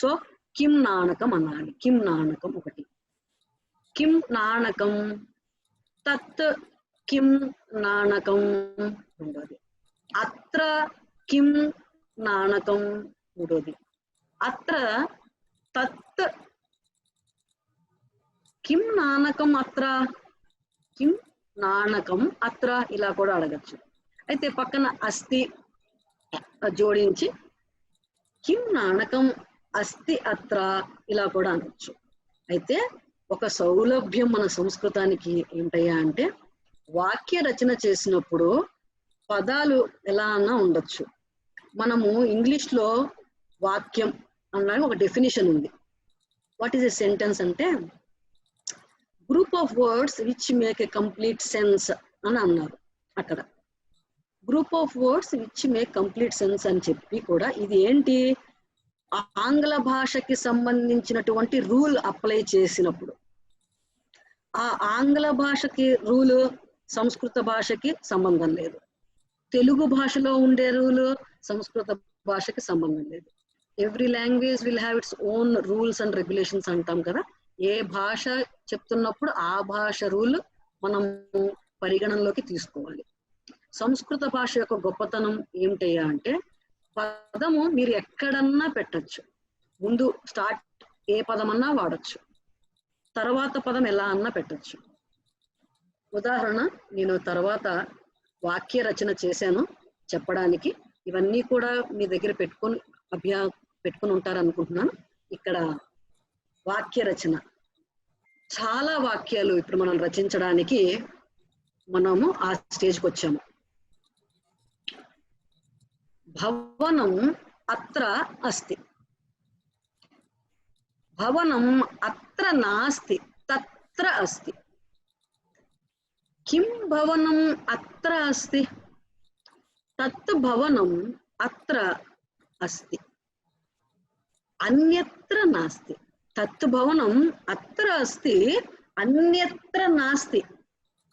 సో కిం నాణకం అనాలి, కిం నాణకం ఒకటి. కిం నాణకం, తత్ కిం నాణకం రెండోది. అత్ర కిం నాణకం మూడోది. అత్ర తత్ కిం నాణకం అత్ర, కిం నాణకం అత్ర ఇలా కూడా అడగచ్చు. అయితే పక్కన అస్తి జోడించి కిం నాణకం అస్తి అత్ర ఇలా కూడా అనొచ్చు. అయితే ఒక సౌలభ్యం మన సంస్కృతానికి ఏంటయ్యా అంటే, వాక్య రచన చేసినప్పుడు పదాలు ఎలా అన్నా ఉండొచ్చు. మనము ఇంగ్లీష్ లో వాక్యం అన్న ఒక డెఫినేషన్ ఉంది. వాట్ ఈస్ ఎ సెంటెన్స్ అంటే group of words which make a complete sense అని అన్నారు. అక్కడ group of words which make complete sense అని చెప్పి కూడా ఇది ఏంటి, ఆంగ్ల భాషకి సంబంధించినటువంటి రూల్ అప్లై చేసినప్పుడు, ఆ ఆంగ్ల భాషకి రూల్ సంస్కృత భాషకి సంబంధం లేదు, తెలుగు భాషలో ఉండే రూల్ సంస్కృత భాషకి సంబంధం లేదు. Every language will have its own rules and regulations అంటాం కదా. ఏ భాష చెప్తున్నప్పుడు ఆ భాష రూల్ మనం పరిగణనలోకి తీసుకోవాలి. సంస్కృత భాష యొక్క గొప్పతనం ఏమిటయ్యా అంటే, పదము మీరు ఎక్కడన్నా పెట్టచ్చు, ముందు స్టార్ట్ ఏ పదమన్నా వాడచ్చు, తర్వాత పదం ఎలా అన్నా పెట్టచ్చు. ఉదాహరణ, నేను తర్వాత వాక్య రచన చేశాను చెప్పడానికి. ఇవన్నీ కూడా మీ దగ్గర పెట్టుకుని ఉంటారనుకుంటున్నాను. ఇక్కడ వాక్య రచన, చాలా వాక్యాలు ఇప్పుడు మనం రచించడానికి మనము ఆ స్టేజ్కి వచ్చాము. భవనం అత్ర అస్తి, భవనం అత్ర నాస్తి తత్ర అస్తి. కిం భవనం అత్ర అస్తి, తత్ భవనం అత్ర అస్తి, అన్యత్ర నాస్తి. తత్ భవనం అత్ర అస్తి, అన్యత్ర నాస్తి.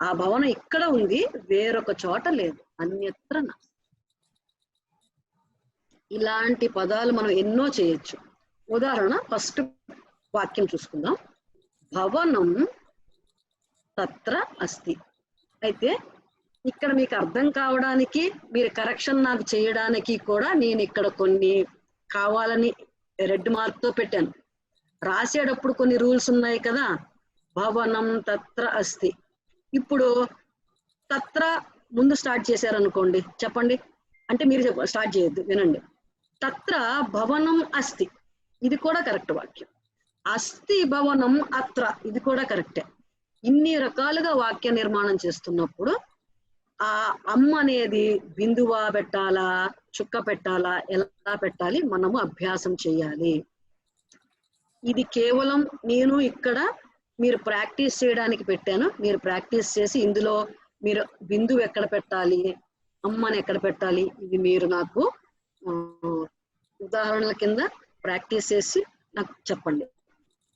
ఆ భవనం ఇక్కడ ఉంది, వేరొక చోట లేదు, అన్యత్ర నాస్తి. ఇలాంటి పదాలు మనం ఎన్నో చేయొచ్చు. ఉదాహరణ ఫస్ట్ వాక్యం చూసుకుందాం. భవనం తత్ర అస్తి. అయితే ఇక్కడ మీకు అర్థం కావడానికి, మీరు కరెక్షన్ నాకు చేయడానికి కూడా నేను ఇక్కడ కొన్ని కావాలని రెడ్ మార్క్ తో పెట్టాను. రాసేటప్పుడు కొన్ని రూల్స్ ఉన్నాయి కదా. భవనం తత్ర అస్తి. ఇప్పుడు తత్ర ముందు స్టార్ట్ చేశారనుకోండి, చెప్పండి. అంటే మీరు స్టార్ట్ చేయొద్దు, వినండి. తత్ర భవనం అస్తి, ఇది కూడా కరెక్ట్ వాక్యం. అస్తి భవనం అత్ర, ఇది కూడా కరెక్టే. ఇన్ని రకాలుగా వాక్య నిర్మాణం చేస్తున్నప్పుడు ఆ అమ్మ అనేది బిందువా పెట్టాలా, చుక్క పెట్టాలా, ఎలా పెట్టాలి మనము అభ్యాసం చేయాలి. ఇది కేవలం నేను ఇక్కడ మీరు ప్రాక్టీస్ చేయడానికి పెట్టాను. మీరు ప్రాక్టీస్ చేసి ఇందులో మీరు బిందువు ఎక్కడ పెట్టాలి, అమ్మని ఎక్కడ పెట్టాలి, ఇది మీరు నాకు ఉదాహరణల కింద ప్రాక్టీస్ చేసి నాకు చెప్పండి.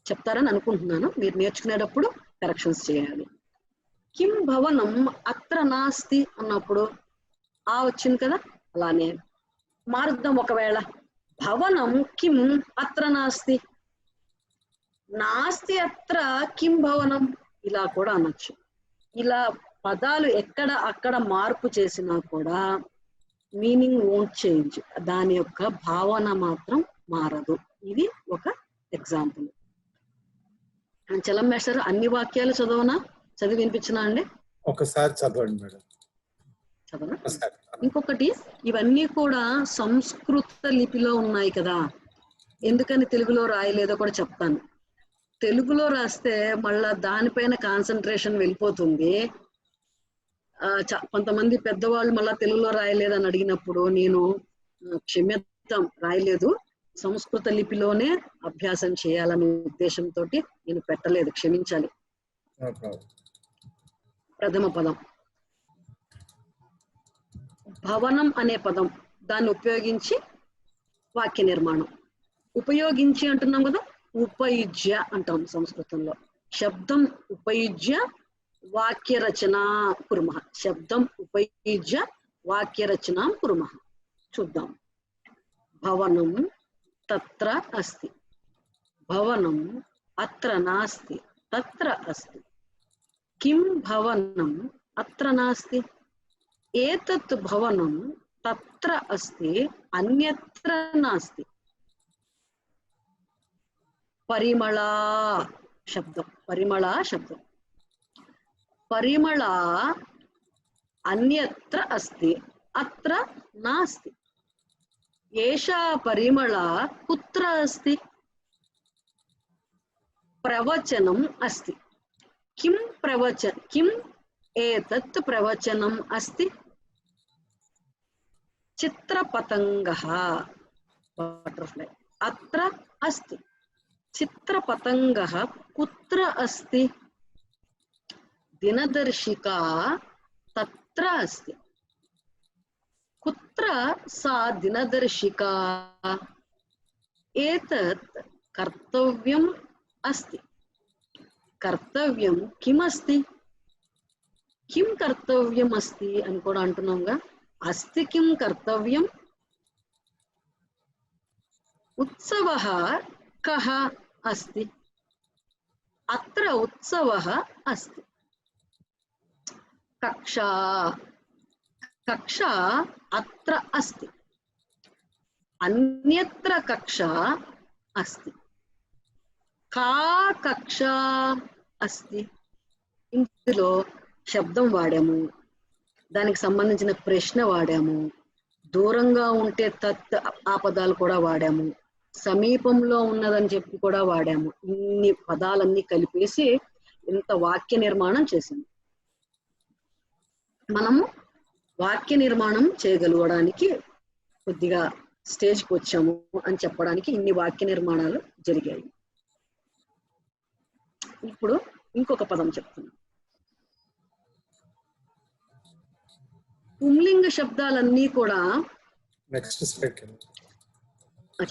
చెప్తారని అనుకుంటున్నాను. మీరు నేర్చుకునేటప్పుడు కరెక్షన్స్ చేయాలి. కిం భవనం అత్ర నాస్తి అన్నప్పుడు ఆ వచ్చింది కదా, అలానే మారుద్దాం. ఒకవేళ భవనం కిం అత్ర నాస్తి, నాస్తి అత్ర కిం భవనం, ఇలా కూడా అనొచ్చు. ఇలా పదాలు ఎక్కడ అక్కడ మార్పు చేసినా కూడా మీనింగ్ వోంట్ చేంజ్, దాని యొక్క భావన మాత్రం మారదు. ఇది ఒక ఎగ్జాంపుల్. చలం మేస్టర్ అన్ని వాక్యాలు చదవనా, చదివి వినిపించినా అండి? ఒకసారి చదవండి మేడం. చదవనా? ఇంకొకటి, ఇవన్నీ కూడా సంస్కృత లిపిలో ఉన్నాయి కదా, ఎందుకని తెలుగులో రాయలేదో కూడా చెప్తాను. తెలుగులో రాస్తే మళ్ళా దానిపైన కాన్సన్ట్రేషన్ వెళ్ళిపోతుంది. కొంతమంది పెద్దవాళ్ళు మళ్ళా తెలుగులో రాయలేదని అడిగినప్పుడు నేను క్షమ్యతం, రాయలేదు, సంస్కృత లిపిలోనే అభ్యాసం చేయాలనే ఉద్దేశంతో నేను పెట్టలేదు, క్షమించాలి. ప్రథమ పదం భవనం అనే పదం, దాన్ని ఉపయోగించి వాక్య నిర్మాణం. ఉపయోగించి అంటున్నాం కదా, ఉపయుజ్య అంటాం సంస్కృతంలో. శబ్దం ఉపయుజ్య వాక్య రచన కుర్మః. శబ్దం ఉపయుజ్య వాక్య రచన కుర్మః. చూద్దాం. భవనం తత్ర అస్తి, భవనం అత్ర నాస్తి, తత్ర అస్తి. కిం భవనం అత్ర నాస్తి, ఏతత్ భవనం తత్ర అస్తి, అన్యత్ర నాస్తి. పరిమళ శబ్దం, పరిమళ శబ్దం. పరిమళ అన్యత్ర అస్తి, అత్ర నాస్తి. ఏషా పరిమళ కుత్ర అస్తి, ప్రవచనం అస్తి. కిం కిం ఏతత్ ప్రవచనం అస్తి. చిత్రపతంగః బటర్ఫ్లై అత్ర అస్తి. చిత్రపతంగః కుత్ర అస్తి. దినదర్శికా తత్ర అస్తి. కుత్ర సా దినదర్శికా. ఏతత్ కర్తవ్యం అస్తి. కర్తవ్యం కిమస్తి. కిం కర్తవ్యం అస్తి అని కూడా అంటున్నాంగా. అస్తి కిం కర్తవ్యం. ఉత్సవః కః అస్తి. అత్ర ఉత్సవః అస్తి. కక్షా కక్షా అత్ర అస్తి. అన్యత్ర కక్షా అస్తి. కా కక్షా అస్తి. ఇందులో శబ్దం వాడాము, దానికి సంబంధించిన ప్రశ్న వాడాము, దూరంగా ఉంటే తత్ ఆ పదాలు కూడా వాడాము, సమీపంలో ఉన్నదని చెప్పి కూడా వాడాము. ఇన్ని పదాలన్నీ కలిపేసి ఇంత వాక్య నిర్మాణం చేసింది. మనము వాక్య నిర్మాణం చేయగలగడానికి కొద్దిగా స్టేజ్కి వచ్చాము అని చెప్పడానికి ఇన్ని వాక్య నిర్మాణాలు జరిగాయి. ఇప్పుడు ఇంకొక పదం చెప్తున్నాను. పుంలింగ శబ్దాలన్నీ కూడా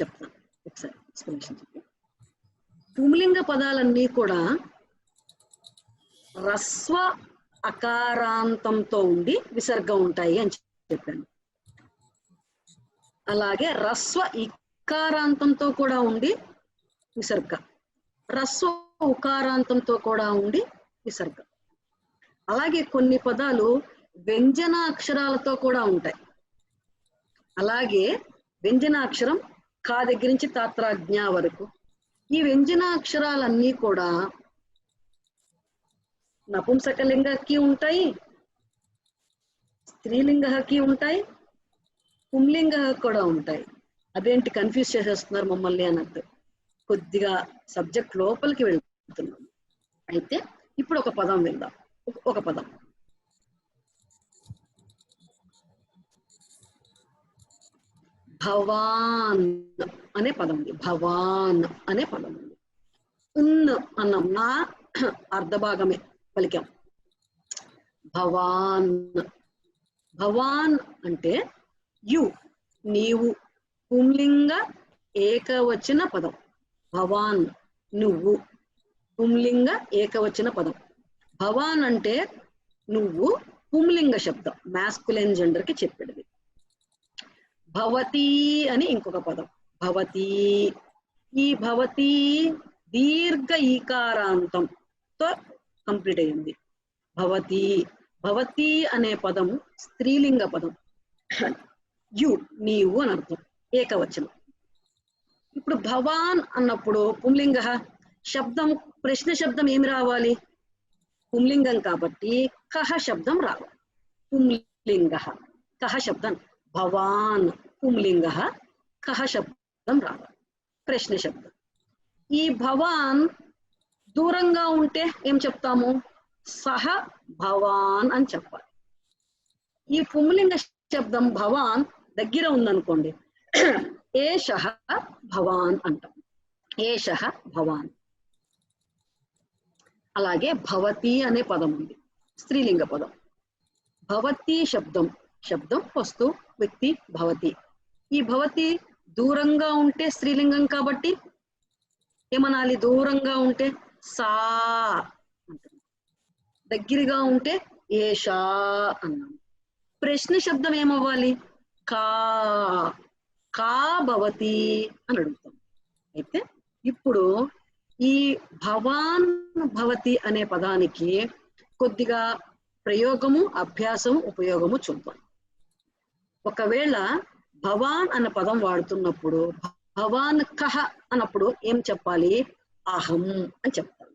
చెప్తాను ఒకసారి ఎక్స్ప్లెనేషన్ చెప్పి. పుంలింగ పదాలన్నీ కూడా రస్వ అకారాంతంతో ఉండి విసర్గం ఉంటాయి అని చెప్పాను. అలాగే రస్వ ఇకారాంతంతో కూడా ఉండి విసర్గ, రస్వ ఉకారాంతంతో కూడా ఉండి విసర్గ. అలాగే కొన్ని పదాలు వ్యంజనాక్షరాలతో కూడా ఉంటాయి. అలాగే వ్యంజనాక్షరం కా దగ్గర నుంచి తాత్రాజ్ఞ వరకు ఈ వ్యంజనాక్షరాలన్నీ కూడా నపుంసకలింగకి ఉంటాయి, స్త్రీలింగకి ఉంటాయి, పుంలింగ కూడా ఉంటాయి. అదేంటి కన్ఫ్యూజ్ చేసేస్తున్నారు మమ్మల్ని అన్నట్టు కొద్దిగా సబ్జెక్ట్ లోపలికి వెళ్తున్నాం. అయితే ఇప్పుడు ఒక పదం విందాం. ఒక పదం భవాన్ అనే పదం ఉంది. భవాన్ అనే పదం ఉంది. ఉన్ అన్నాం, నా అర్ధభాగమే పలికాం. భవాన్, భవాన్ అంటే యు నీవు, పుంలింగ ఏకవచన పదం. భవాన్ నువ్వు, పుంలింగ ఏకవచన పదం. భవాన్ అంటే నువ్వు పుంలింగ శబ్దం, మాస్కులైన్ జెండర్ కి చెప్పేది. భవతి అని ఇంకొక పదం, భవతి. ఈ భవతి దీర్ఘ ఈకారాంతంతో కంప్లీట్ అయింది. భవతి, భవతి అనే పదం స్త్రీలింగ పదం. యు నీవు అని అర్థం, ఏకవచనం. ఇప్పుడు భవాన్ అన్నప్పుడు పుంలింగ శబ్దం, ప్రశ్న శబ్దం ఏమి రావాలి? పుంలింగం కాబట్టి కహ శబ్దం రావాలి. పుంలింగ కహ శబ్దం, భవాన్ పుంలింగ కహ శబ్దం రావాలి, ప్రశ్న శబ్దం. ఈ భవాన్ దూరంగా ఉంటే ఏం చెప్తాము? సహ భవాన్ అని చెప్పాలి. ఈ పుంలింగ శబ్దం భవాన్ దగ్గర ఉందనుకోండి, ఏషః భవాన్ అంటాం, ఏషః భవాన్. అలాగే భవతి అనే పదం ఉంది, స్త్రీలింగ పదం. భవతి శబ్దం, శబ్దం వస్తు వ్యక్తి భవతి. ఈ భవతి దూరంగా ఉంటే స్త్రీలింగం కాబట్టి ఏమనాలి? దూరంగా ఉంటే సా అంటాం, దగ్గరగా ఉంటే ఏషా అన్నాం. ప్రశ్న శబ్దం ఏమవ్వాలి? కా, కా భవతి అని అడుగుతాం. అయితే ఇప్పుడు ఈ భవాన్ భవతి అనే పదానికి కొద్దిగా ప్రయోగము, అభ్యాసము, ఉపయోగము చూద్దాం. ఒకవేళ భవాన్ అనే పదం వాడుతున్నప్పుడు భవాన్ కహ అన్నప్పుడు ఏం చెప్పాలి? అహం అని చెప్పాలి.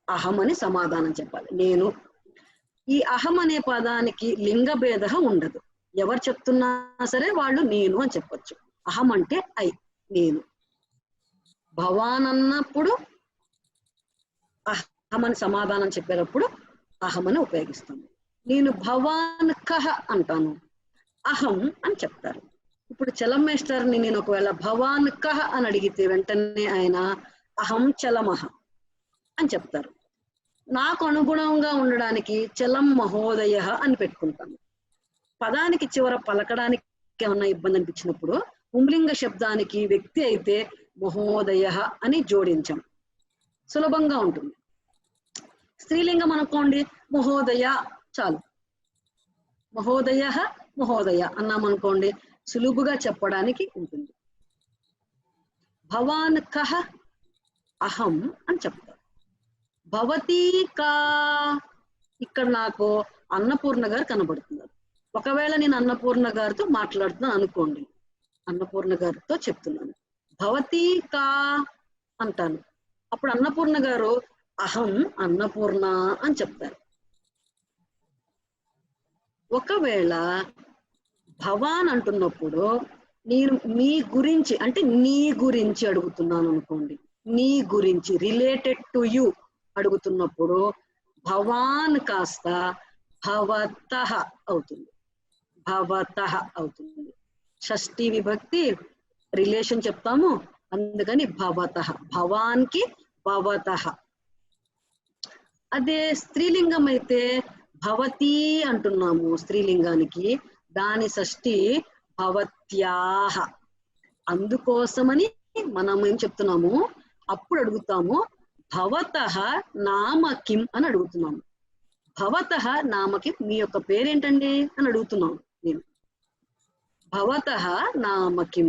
అహం అని సమాధానం చెప్పాలి, నేను. ఈ అహం అనే పదానికి లింగ భేద ఉండదు. ఎవరు చెప్తున్నా సరే వాళ్ళు నేను అని చెప్పొచ్చు. అహం అంటే ఐ, నేను. భవాన్ అన్నప్పుడు అహం అని సమాధానం చెప్పేటప్పుడు అహం అని ఉపయోగిస్తాను. నేను భవాన్ కహ అంటాను, అహం అని చెప్తారు. ఇప్పుడు చలం మేస్టర్ని నేను ఒకవేళ భవాన్ కహ అని అడిగితే వెంటనే ఆయన అహం చలమహ అని చెప్తారు. నాకు అనుగుణంగా ఉండడానికి చలం మహోదయ అని పెట్టుకుంటాను. పదానికి చివర పలకడానికి ఏమన్నా ఇబ్బంది అనిపించినప్పుడు పుంలింగ శబ్దానికి వ్యక్తి అయితే మహోదయ అని జోడించాం, సులభంగా ఉంటుంది. స్త్రీలింగం అనుకోండి, మహోదయ చాలు. మహోదయ మహోదయ అన్నామనుకోండి, సులువుగా చెప్పడానికి ఉంటుంది. భవాన్ కహ అహం అని చెప్తారు. భవతి కా, ఇక్కడ నాకు అన్నపూర్ణ గారు కనబడుతున్నారు. ఒకవేళ నేను అన్నపూర్ణ గారితో మాట్లాడుతున్నాను అనుకోండి, అన్నపూర్ణ గారితో చెప్తున్నాను, భవతి కా అంటాను. అప్పుడు అన్నపూర్ణ గారు అహం అన్నపూర్ణ అని చెప్తారు. ఒకవేళ భవాన్ అంటున్నప్పుడు నేను మీ గురించి అంటే నీ గురించి అడుగుతున్నాను అనుకోండి, నీ గురించి రిలేటెడ్ టు యు అడుగుతున్నప్పుడు భవాన్ కాస్త భవతః అవుతుంది, భవతః అవుతుంది. షష్ఠీ విభక్తి రిలేషన్ చెప్తాము, అందుకని భవతః, భవాన్ కి భవతః. అదే స్త్రీలింగం అయితే భవతి అంటున్నాము స్త్రీలింగానికి, దాని షష్ఠి భవత్యాహ. అందుకోసమని మనం ఏం చెప్తున్నాము, అప్పుడు అడుగుతాము భవతః నామ కిం అని అడుగుతున్నాము. భవతః నామ కిం, మీ యొక్క పేరేంటండి అని అడుగుతున్నాను నేను. భవతః నామ కిం.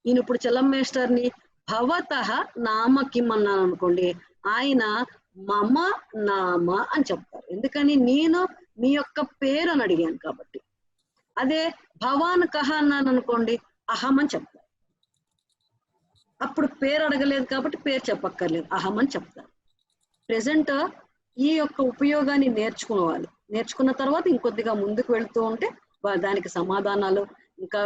నేను ఇప్పుడు చలం మేస్టర్ని భవతః నామ కిం అన్నాను అనుకోండి, ఆయన మమ నామ అని చెప్తారు. ఎందుకని నేను మీ యొక్క పేరు అని అడిగాను కాబట్టి. అదే భవాన్ కహ అన్నాను అనుకోండి, అహం అని చెప్తారు. అప్పుడు పేరు అడగలేదు కాబట్టి పేరు చెప్పక్కర్లేదు, అహం అని చెప్తారు. ప్రెసెంట్ ఈ యొక్క ఉపయోగాన్ని నేర్చుకోవాలి. నేర్చుకున్న తర్వాత ఇంకొద్దిగా ముందుకు వెళ్తూ ఉంటే దానికి సమాధానాలు ఇంకా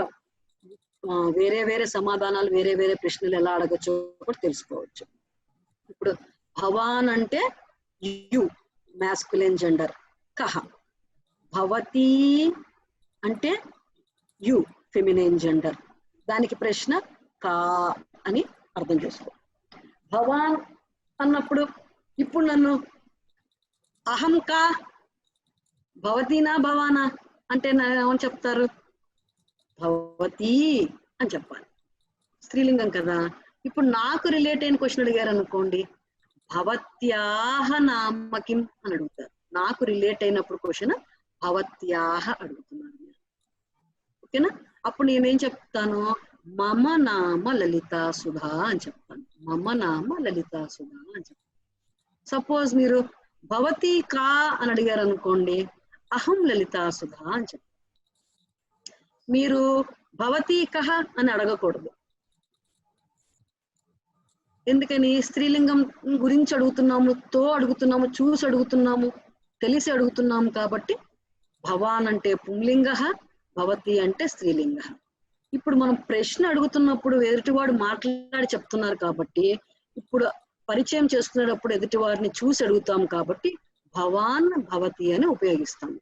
వేరే వేరే సమాధానాలు, వేరే వేరే ప్రశ్నలు ఎలా అడగచ్చో కూడా తెలుసుకోవచ్చు. ఇప్పుడు భవాన్ అంటే యు మాస్కులిన్ జెండర్, కహ. భవతి అంటే యు ఫెమినైన్ జెండర్, దానికి ప్రశ్న కా అని అర్థం చేసుకో. భవాన్ అన్నప్పుడు ఇప్పుడు నన్ను అహం కా భవతీనా భవానా అంటే ఏమని చెప్తారు? భవతి అని చెప్పాలి, స్త్రీలింగం కదా. ఇప్పుడు నాకు రిలేట్ అయిన క్వశ్చన్ అడిగారు అనుకోండి, భవత్యాహ నామ కిం అని అడుగుతారు. నాకు రిలేట్ అయినప్పుడు క్వశ్చన్ భవత్యాహ అడుగుతున్నాను, ఓకేనా? అప్పుడు నేనేం చెప్తాను, మమ నామ లలితా సుధా అని చెప్తాను. మమ నామ లలితా సుధా అని చెప్తాను. సపోజ్ మీరు భవతి కా అని అడిగారు అనుకోండి, అహం లలితా సుధా అని చెప్తాను. మీరు భవతి కహ అని అడగకూడదు. ఎందుకని? స్త్రీలింగం గురించి అడుగుతున్నాము, తో అడుగుతున్నాము, చూసి అడుగుతున్నాము, తెలిసి అడుగుతున్నాము కాబట్టి భవాన్ అంటే పుంలింగ, భవతి అంటే స్త్రీలింగ. ఇప్పుడు మనం ప్రశ్న అడుగుతున్నప్పుడు ఎదుటివాడు మాట్లాడి చెప్తున్నారు కాబట్టి, ఇప్పుడు పరిచయం చేసుకునేటప్పుడు ఎదుటివాడిని చూసి అడుగుతాం కాబట్టి భవాన్ భవతి అని ఉపయోగిస్తాము.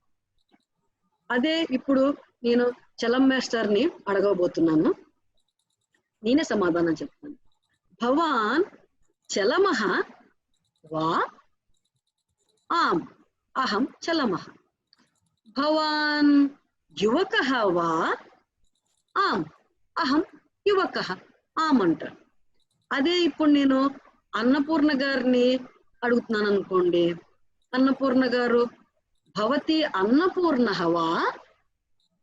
అదే ఇప్పుడు నేను చలం మాస్టర్ని అడగబోతున్నాను, నేనే సమాధానం చెప్తాను. భవాన్ చలమః వా ఆం అహం చలమః. భవాన్ యువకః వా ఆం అహం యువకః. ఆం అంటాడు. అదే ఇప్పుడు నేను అన్నపూర్ణ గారిని అడుగుతున్నాను అనుకోండి, అన్నపూర్ణ గారు భవతి అన్నపూర్ణః వా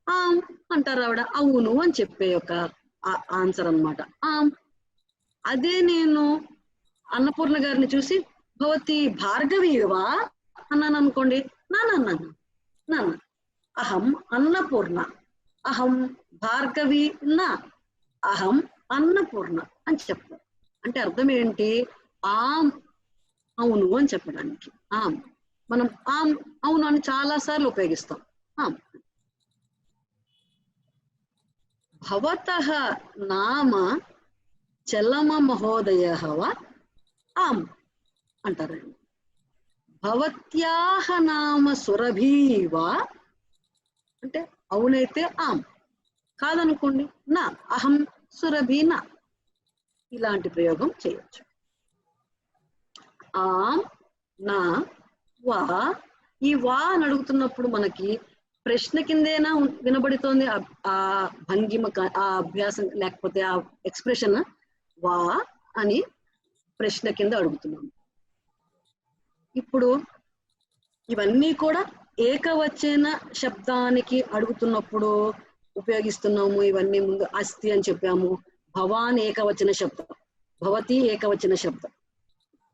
ఆం అంటారు. ఆవిడ అవును అని చెప్పే ఒక ఆన్సర్ అన్నమాట, ఆం. అదే నేను అన్నపూర్ణ గారిని చూసి భవతి భార్గవి వా అన్నాను అనుకోండి, నాన్న అహం అన్నపూర్ణ, అహం భార్గవి నా, అహం అన్నపూర్ణ అని చెప్తారు. అంటే అర్థం ఏంటి? ఆం అవును అని చెప్పడానికి. ఆం మనం ఆం అవును అని చాలా సార్లు ఉపయోగిస్తాం. ఆం. భవతః నామ చలమ మహోదయః వా ఆం అంటారండి. భవత్యాహ నామ సురభి వా అంటే అవునైతే ఆం, కాదనుకోండి నా, అహం సురభి నా. ఇలాంటి ప్రయోగం చేయొచ్చు. ఆం నా వా. ఈ వా అని అడుగుతున్నప్పుడు మనకి ప్రశ్న కిందేనా వినబడుతోంది ఆ భంగిమ, ఆ అభ్యాసం, లేకపోతే ఆ ఎక్స్ప్రెషన్. వా అని ప్రశ్న కింద అడుగుతున్నాము. ఇప్పుడు ఇవన్నీ కూడా ఏకవచన శబ్దానికి అడుగుతున్నప్పుడు ఉపయోగిస్తున్నాము. ఇవన్నీ ముందు అస్తి అని చెప్పాము, భవాన్ ఏకవచన శబ్దం, భవతి ఏకవచన శబ్దం.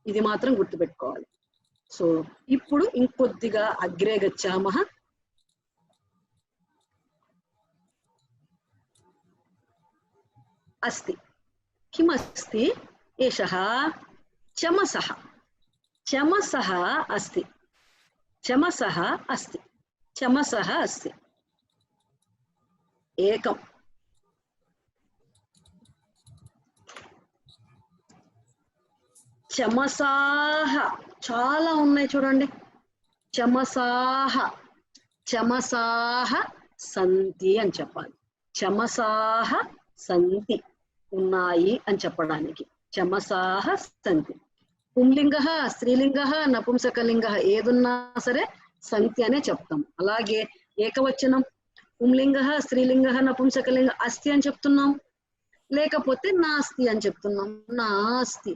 ఇది మాత్రం గుర్తుపెట్టుకోవాలి. సో ఇప్పుడు ఇంకొద్దిగా అగ్రే గచ్చామః. అస్తి కిమస్తి? ఏషః చమసః. చమసః అస్తి, చమసః అస్తి, చమసః అస్తి. ఏకం. చమసాహ చాలా ఉన్నాయి చూడండి. చమసాహ, చమసాహ సంతి అని చెప్పాలి. చమసాహ సంతి ఉన్నాయి అని చెప్పడానికి చమసాహ సంతి. పుంలింగ, స్త్రీలింగ, నపుంసకలింగ ఏదున్నా సరే సంతి అనే చెప్తాం. అలాగే ఏకవచనం పుంలింగ, స్త్రీలింగ, నపుంసకలింగ అస్తి అని చెప్తున్నాం, లేకపోతే నాస్తి అని చెప్తున్నాం. నాస్తి,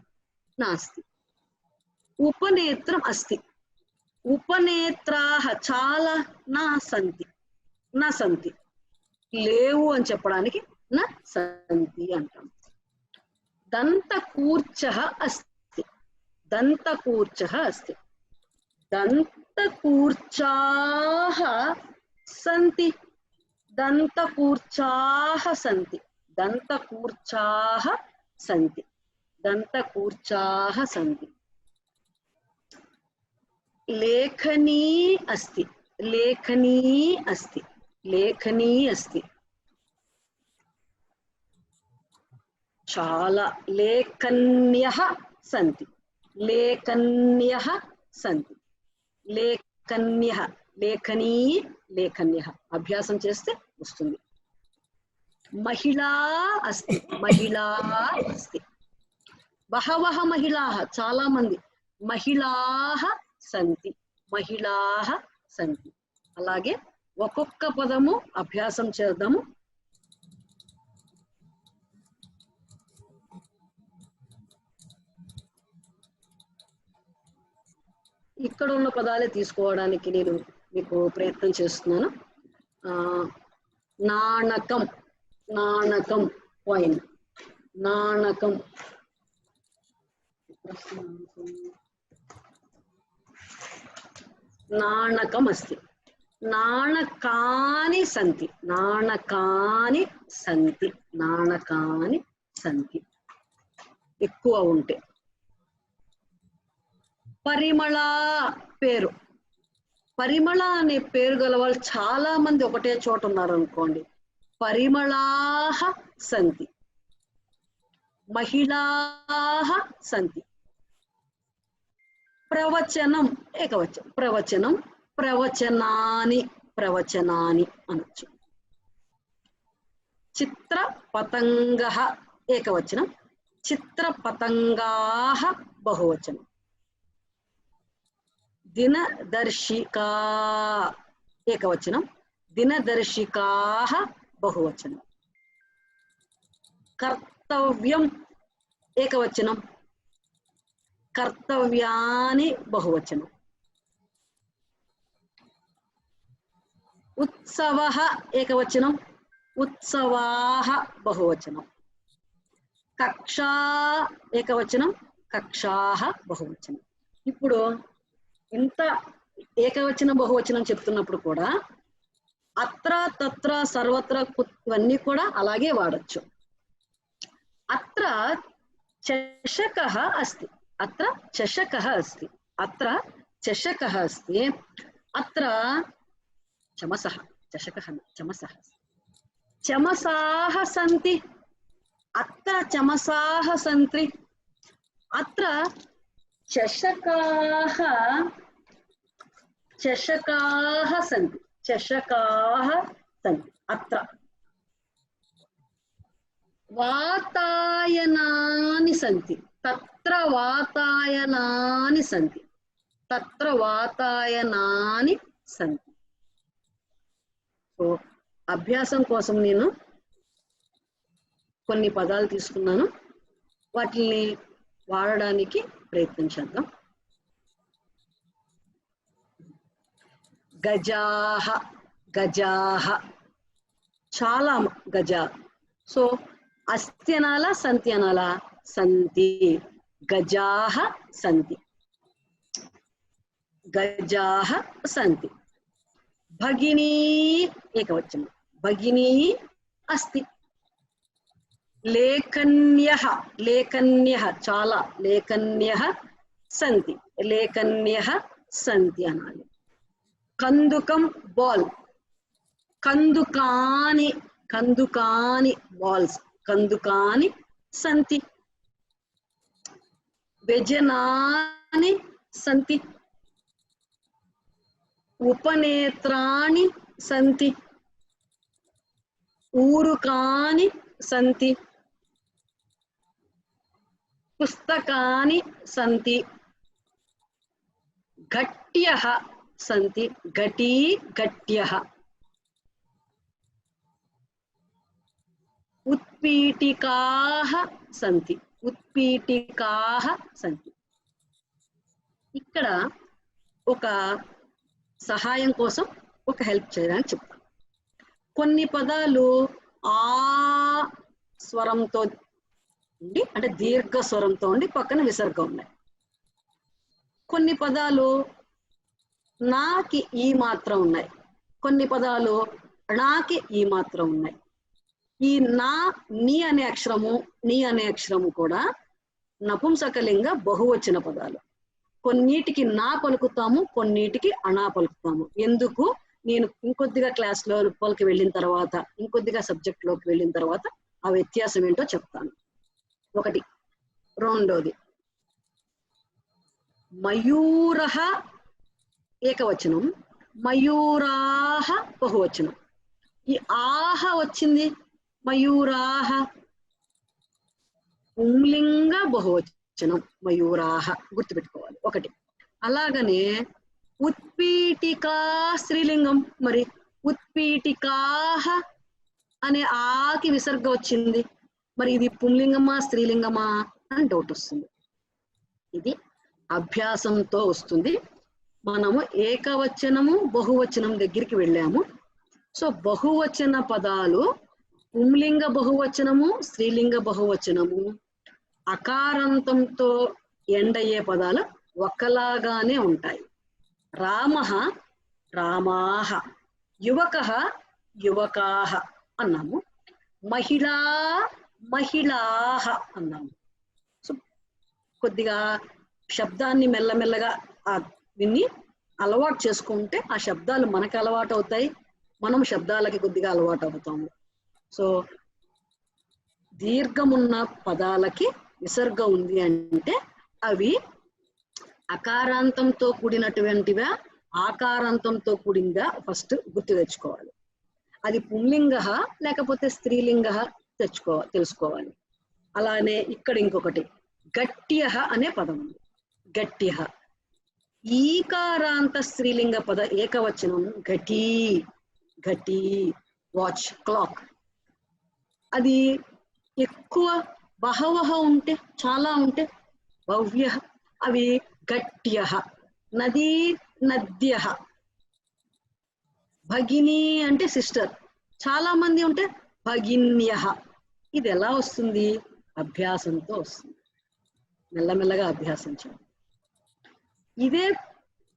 నాస్తి. ఉపనేత్రం అస్తి. ఉపనేత్రాహ చాలా నా సంతి, నా సంతి. లేవు అని చెప్పడానికి న సంతి అంటాం. దంతకూర్చః అస్తి, దంతకూర్చః అస్తి, దంతకూర్చాః సంతి, దంతకూర్చాః సంతి, దంతకూర్చాః సంతి, దంతకూర్చాః సంతి. లేఖనీ అస్తి, లేఖనీ అస్తి, లేఖనీ అస్తి. చాలా. లేఖన్యః సంతి, లేఖన్యః సంతి, లేఖన్యః, లేఖనీ, లేఖన్యః. అభ్యాసం చేస్తే వస్తుంది. మహిళా అస్తి, మహిళా అస్తి. బహవః మహిళాః, చాలా మంది. మహిళాః సంతి, మహిళాః సంతి. అలాగే ఒక్కొక్క పదము అభ్యాసం చేద్దాము. ఇక్కడ ఉన్న పదాలే తీసుకోవడానికి నేను మీకు ప్రయత్నం చేస్తున్నాను. నాణకం, నాణకం, కాయిన్, నాణకం. నాణకం అస్తి. నాణకాని సంతి, నాణకాని సంతి, నాణకాని సంతి. ఎక్కువ ఉంటే. పరిమళ పేరు, పరిమళ అనే పేరు గల వాళ్ళు చాలా మంది ఒకటే చోట ఉన్నారు అనుకోండి. పరిమళాః సంతి, మహిళాః సంతి. ప్రవచనం ఏకవచనం, ప్రవచనం, ప్రవచనాని, ప్రవచనాని అనొచ్చు. చిత్ర పతంగః ఏకవచనం, చిత్ర పతంగాః బహువచనం. దినదర్శికా ఏకవచనం, దినదర్శికాః బహువచనం. కర్తవ్యం ఏకవచనం, కర్తవ్యాని బహువచనం. ఉత్సవః ఏకవచనం, ఉత్సవాః బహువచనం. కక్షా ఏకవచనం, కక్షాః బహువచనం. ఇప్పుడు ఇంత ఏకవచనం బహువచనం చెప్తున్నప్పుడు కూడా అత్ర తత్ర సర్వత్ర ఇవన్నీ కూడా అలాగే వాడచ్చు. అత్ర చషకః అస్తి, అత్ర చషకః అస్తి, అత్ర చషకః అస్తి. అత్ర చమసః, చషకః చమసః, చమసాః సంతి, అత్ర చమసాః సంతి. అత్ర చషకాః, చషకాః సంతి, చషకాః సంతి. అత్ర వాతాయనాని సంతి, తత్ర వాతాయనాని సంతి, తత్ర వాతాయనాని సంతి. సో అభ్యాసం కోసం నేను కొన్ని పదాలు తీసుకున్నాను, వాటిని వాడడానికి ప్రయత్నం చేద్దాం. గజాహ, గజాహ, చాలా గజ. సో అస్తి అనాలా సంతి అనాలా? సంతి. గజాహ సంతి, గజాహ సంతి. భగినీ ఏకవచనం, భగినీ అస్తి. లేఖన్యః, లేఖన్యః చాలా, లేఖన్యః సంతి, లేఖన్యః సంతి అనాలి. కందుకం బాల్, కందుకాని, కందుకాని బాల్స్, కందుకాని సంతి. వ్యజనాని సంతి, ఉపనేత్రాణి సంతి, ఊరుకాని సంతి, పుస్తకాని సంతి. ఘట్యః సంతి, ఘటీ ఘట్యః. ఉత్పీఠికాః సంతి, ఉత్పీఠికాః సంతి. ఇక్కడ ఒక సహాయం కోసం ఒక హెల్ప్ చేయడానికి చెప్తాను. కొన్ని పదాలు ఆ స్వరంతో ఉండి అంటే దీర్ఘ స్వరంతో ఉండి పక్కన విసర్గ ఉన్నాయి. కొన్ని పదాలు నాకి ఈ మాత్రం ఉన్నాయి, కొన్ని పదాలు నాకి ఈ మాత్రం ఉన్నాయి. ఈ నా నీ అనే అక్షరము కూడా నపుంసకలింగ బహువచన పదాలు. కొన్నిటికి నా పలుకుతాము, కొన్నిటికి అనా పలుకుతాము. ఎందుకు నేను ఇంకొద్దిగా క్లాస్ లోపలికి వెళ్ళిన తర్వాత, ఇంకొద్దిగా సబ్జెక్ట్ లోకి వెళ్ళిన తర్వాత ఆ వ్యత్యాసం ఏంటో చెప్తాను. ఒకటి. రెండోది, మయూరః ఏకవచనం, మయూరాః బహువచనం. ఈ ఆహ వచ్చింది మయూరాః, పుంలింగ బహువచనం మయూరాః, గుర్తుపెట్టుకోవాలి. ఒకటి. అలాగనే ఉత్పీఠికా స్త్రీలింగం. మరి ఉత్పీఠికాః అనే ఆకి విసర్గ వచ్చింది, మరి ఇది పుంలింగమా స్త్రీలింగమా అని డౌట్ వస్తుంది. ఇది అభ్యాసంతో వస్తుంది. మనము ఏకవచనము బహువచనం దగ్గరికి వెళ్ళాము. సో బహువచన పదాలు పుంలింగ బహువచనము స్త్రీలింగ బహువచనము అకారాంతంతో ఎండయ్యే పదాలు ఒకలాగానే ఉంటాయి. రామః రామాః, యువకః యువకాః అన్నాము, మహిళా మహిళాః అన్నాము. సో కొద్దిగా శబ్దాన్ని మెల్లమెల్లగా విని అలవాటు చేసుకుంటే ఆ శబ్దాలు మనకి అలవాటు అవుతాయి, మనం శబ్దాలకి కొద్దిగా అలవాటు అవుతాము. సో దీర్ఘమున్న పదాలకి విసర్గ ఉంది అంటే అవి అకారాంతంతో కూడినటువంటివా ఆకారాంతంతో కూడిందా ఫస్ట్ గుర్తు తెచ్చుకోవాలి. అది పుంలింగ లేకపోతే స్త్రీలింగ తెలుసుకోవాలి. అలానే ఇక్కడ ఇంకొకటి గట్యః అనే పదం ఉంది. గట్యః ఈకారాంత స్త్రీలింగ పద ఏకవచనం ఘటీ, ఘటీ వాచ్, క్లాక్. అది ఎక్కువ బహవః ఉంటే, చాలా ఉంటే భవ్య, అవి గట్యః. నదీ నద్యః, భగిని అంటే సిస్టర్, చాలా మంది ఉంటే భగిన్యః. ఇది ఎలా వస్తుంది? అభ్యాసంతో వస్తుంది, మెల్లమెల్లగా అభ్యాసించాలి. ఇదే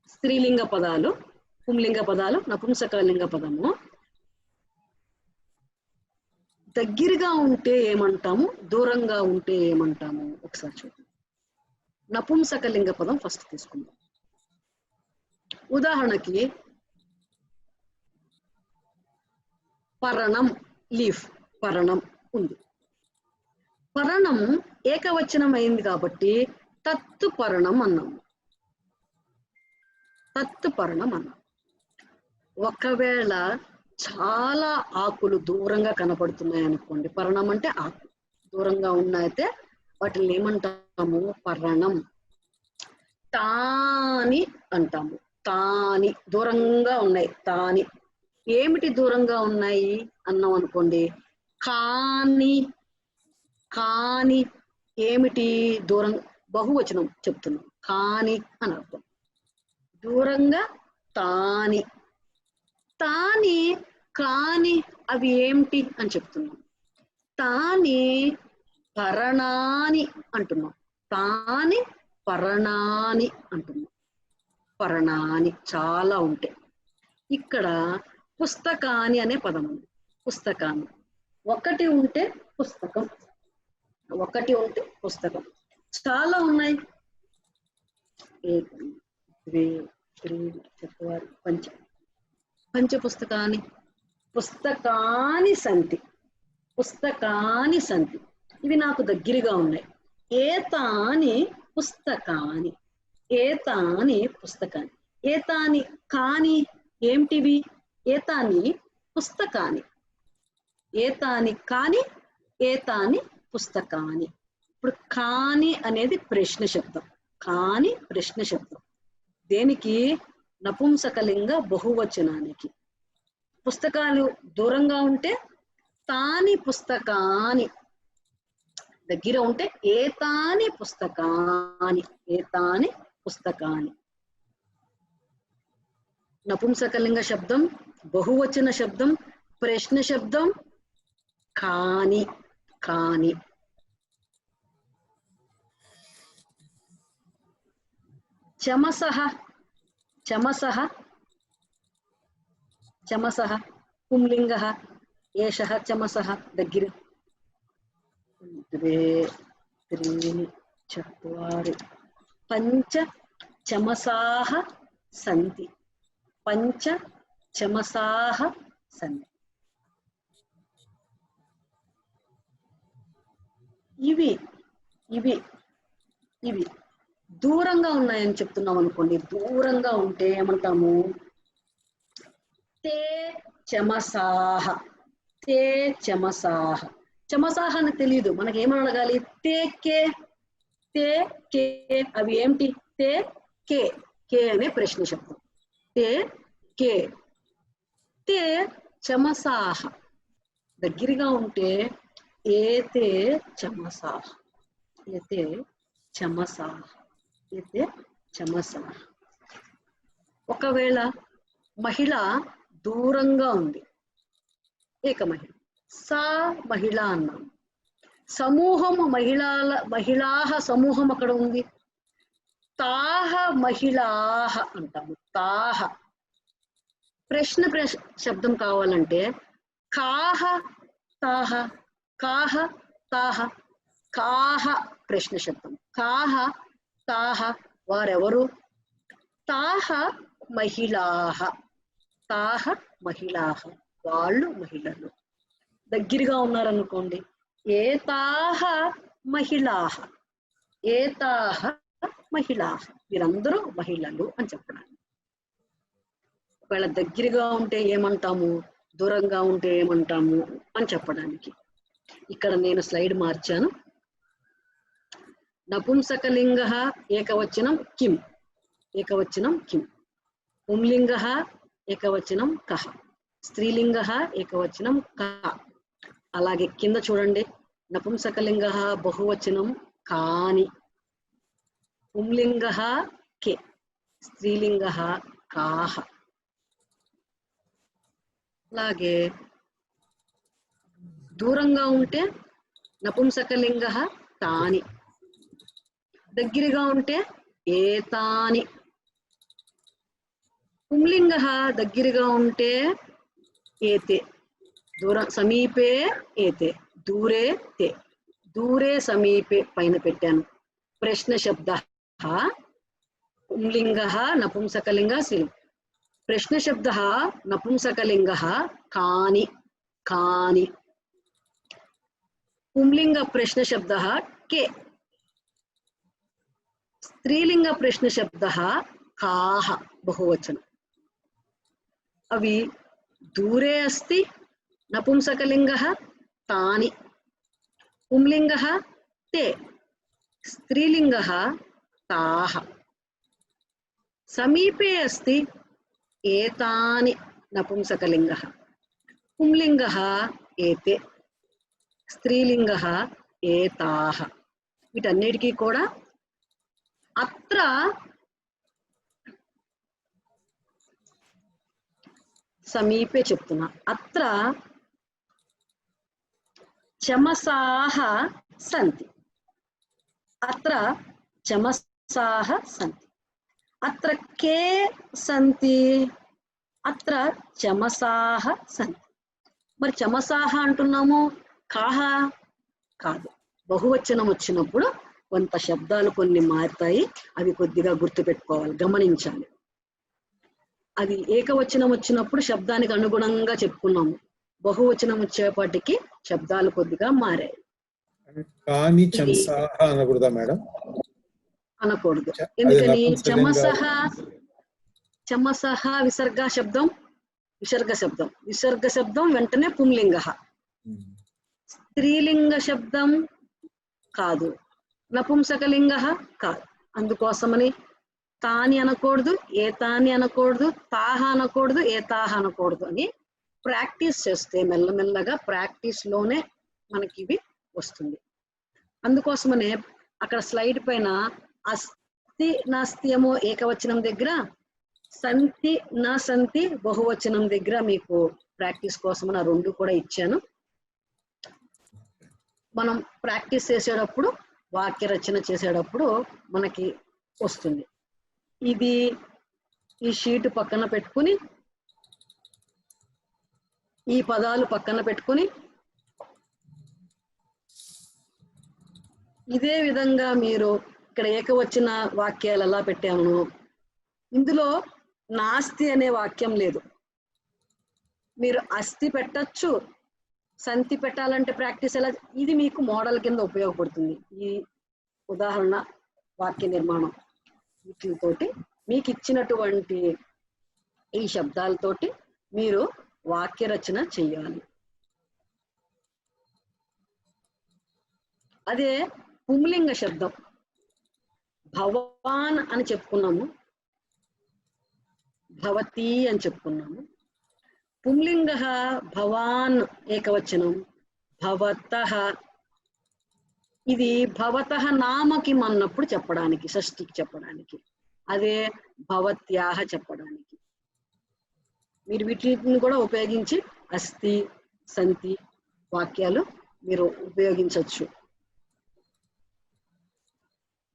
స్త్రీలింగ పదాలు, పుంలింగ పదాలు, నపుంసకలింగ పదము దగ్గరగా ఉంటే ఏమంటాము, దూరంగా ఉంటే ఏమంటాము ఒకసారి చూద్దాం. నపుంసకలింగ పదం ఫస్ట్ తీసుకుందాం. ఉదాహరణకి పరణం, లీఫ్, పరణం ఉంది. పరణం ఏకవచనం అయింది కాబట్టి తత్తు పరణం అన్నాము, తత్తు పరణం అన్నాం. ఒకవేళ చాలా ఆకులు దూరంగా కనపడుతున్నాయి అనుకోండి, పరణం అంటే ఆకు దూరంగా ఉన్నాయితే వాటిని ఏమంటాము? పరణం. తాని అంటాము, తాని దూరంగా ఉన్నాయి, తాని. ఏమిటి దూరంగా ఉన్నాయి అన్నాం అనుకోండి, కాని. కాని ఏమిటి దూరం, బహువచనం చెప్తున్నాం, కాని అని అర్థం. దూరంగా తాని, తాని కాని అవి ఏమిటి అని చెప్తున్నాం. తాని పరణాని అంటున్నాం, తాని పరణాని అంటున్నాం. పరణాని చాలా ఉంటాయి. ఇక్కడ పుస్తకాని అనే పదం ఉంది. పుస్తకాన్ని ఒకటి ఉంటే పుస్తకం, ఒకటి ఉంటే పుస్తకం. చాలా ఉన్నాయి, 1 2 3 4 5 పంచ పుస్తకాని, పుస్తకాని సంతి, పుస్తకాని సంతి. ఇవి నాకు దగ్గరగా ఉన్నాయి. ఏతాని పుస్తకాని, ఏతాని పుస్తకాని. ఏతాని కాని ఏమిటివి? ఏతాని పుస్తకాని, ఏతాని కాని, ఏతాని పుస్తకాని. ఇప్పుడు కాని అనేది ప్రశ్న శబ్దం, కాని ప్రశ్న శబ్దం. దేనికి? నపుంసకలింగ బహువచనానికి. పుస్తకాలు దూరంగా ఉంటే తాని పుస్తకాని, దగ్గర ఉంటే ఏతాని పుస్తకాని, ఏతాని పుస్తకాని. నపుంసకలింగ శబ్దం, బహువచన శబ్దం ప్రశ్న శబ్దం కాని కాని. చమసః చమసః చమసః పుంలింగః. ఏషః చమసః. దగ్గర 2 3 4 పంచ చమసాః సంతి. పంచ చమసాః సంతి. ఇవి ఇవి ఇవి దూరంగా ఉన్నాయని చెప్తున్నాం అనుకోండి. దూరంగా ఉంటే ఏమంటాము? తే చమసాః. తే చమసాః. చమసాః అని తెలియదు మనకి. ఏమని అడగాలి? తే కే. తే కే అవి ఏమిటి? తే కే. కే అనే ప్రశ్న శబ్దం. తే కే. తే చమసాః. దగ్గరగా ఉంటే ఏతే చమసాః. ఏతే చమసాః. ఏతే చమసాః. ఒకవేళ మహిళ దూరంగా ఉంది, ఏక మహిళ, సా మహిళ అన్నాం. సమూహం మహిళాహ సమూహం అక్కడ ఉంది. తాహ మహిళాహ అంటాము. తాహ. ప్రశ్న శబ్దం కావాలంటే కాహ తాహ. కాహ తాహ. కాహ ప్రశ్న శబ్దం. కాహ తాహ వారెవరు? తాహ మహిళాహ. తాహ మహిళాహ వాళ్ళు మహిళలు. దగ్గరగా ఉన్నారనుకోండి ఏతాహ మహిళాహ. ఏతాహ మహిళాహ వీరందరూ మహిళలు అని చెప్పడానికి. ఒకవేళ దగ్గరగా ఉంటే ఏమంటాము, దూరంగా ఉంటే ఏమంటాము అని చెప్పడానికి. ఇక్కడ నేను స్లైడ్ మార్చాను. నపుంసకలింగ ఏకవచనం కిం. ఏకవచనం కిం. పుంలింగ ఏకవచనం కహ. స్త్రీలింగ ఏకవచనం క. అలాగే కింద చూడండి. నపుంసకలింగ బహువచనం కాని. పుంలింగ కే. స్త్రీలింగ కాహ. అలాగే దూరంగా ఉంటే నపుంసకలింగ తాని. దగ్గరగా ఉంటే ఏతాని. పుంలింగ దగ్గరగా ఉంటే ఏతే. సమీపే ఏతే. దూరే తే. దూరే సమీపే పైన పెట్టాను. ప్రశ్న శబ్ద పుంలింగ నపుంసకలింగ స్త్రీలింగ. ప్రశ్న శబ్ద నపుంసకలింగ కాని కాని. పుంలింగ ప్రశ్న శబ్ద కే. స్త్రీలింగ ప్రశ్న శబ్ద కాహ బహువచనం. అవి దూరే అస్తి. నపుంసకలింగ తాని. పుంలింగ తే. స్త్రీలింగ తాహ. సమీపే అస్తి. ఏతాని నపుంసకలింగ. పుంలింగ ఏతే. స్త్రీలింగ ఏతాహ. వీటన్నిటికీ కూడా అత్ర సమీపే చెప్తున్నా. అత్ర చమసాః సంతి. అత్ర చమసాః సంతి. అత్ర కే సంతి. అత్ర చమసాః సంతి. మరి చమసాః అంటున్నాము, కాహ కాదు. బహువచనం వచ్చినప్పుడు కొంత శబ్దాలు కొన్ని మారుతాయి. అవి కొద్దిగా గుర్తుపెట్టుకోవాలి, గమనించాలి. అది ఏకవచనం వచ్చినప్పుడు శబ్దానికి అనుగుణంగా చెప్పుకున్నాము. బహువచనం వచ్చేపాటికి శబ్దాలు కొద్దిగా మారాయి. కాని చమసాః అనకూడదా మేడం? అనకూడదు. ఎందుకని? చమసః చమసః విసర్గ శబ్దం. విసర్గ శబ్దం. విసర్గ శబ్దం వెంటనే పుంలింగ. స్త్రీలింగ శబ్దం కాదు. నపుంసకలింగ కాదు. అందుకోసమని తాని అనకూడదు, ఏతాని అనకూడదు, తాహ అనకూడదు, ఏతాహ అనకూడదు అని ప్రాక్టీస్ చేస్తే మెల్లమెల్లగా ప్రాక్టీస్ లోనే మనకి ఇవి వస్తుంది. అందుకోసమనే అక్కడ స్లైడ్ పైన అస్థి నాస్తి ఏమో ఏకవచనం దగ్గర సంతి నా సంతి బహువచనం దగ్గర మీకు ప్రాక్టీస్ కోసం నా రెండు కూడా ఇచ్చాను. మనం ప్రాక్టీస్ చేసేటప్పుడు వాక్య రచన చేసేటప్పుడు మనకి వస్తుంది. ఇది ఈ షీట్ పక్కన పెట్టుకుని ఈ పదాలు పక్కన పెట్టుకుని ఇదే విధంగా మీరు ఇక్కడ ఏకవచన వాక్యాలు ఎలా పెట్టాము, ఇందులో నాస్తి అనే వాక్యం లేదు. మీరు అస్థి పెట్టచ్చు, సంతి పెట్టాలంటే ప్రాక్టీస్ ఎలా, ఇది మీకు మోడల్ కింద ఉపయోగపడుతుంది. ఈ ఉదాహరణ వాక్య నిర్మాణం వీటితోటి మీకు ఇచ్చినటువంటి ఈ శబ్దాలతోటి మీరు వాక్య రచన చెయ్యాలి. అదే పుంలింగ శబ్దం భవాన్ అని చెప్పుకున్నాము, భవతి అని చెప్పుకున్నాము. పుంలింగ భవాన్ ఏకవచనం, భవతః ఇది భవతః నామకి అన్నప్పుడు చెప్పడానికి, షష్ఠికి చెప్పడానికి. అదే భవత్యాహ చెప్పడానికి. మీరు వీటిని కూడా ఉపయోగించి అస్థి సంతి వాక్యాలు మీరు ఉపయోగించవచ్చు.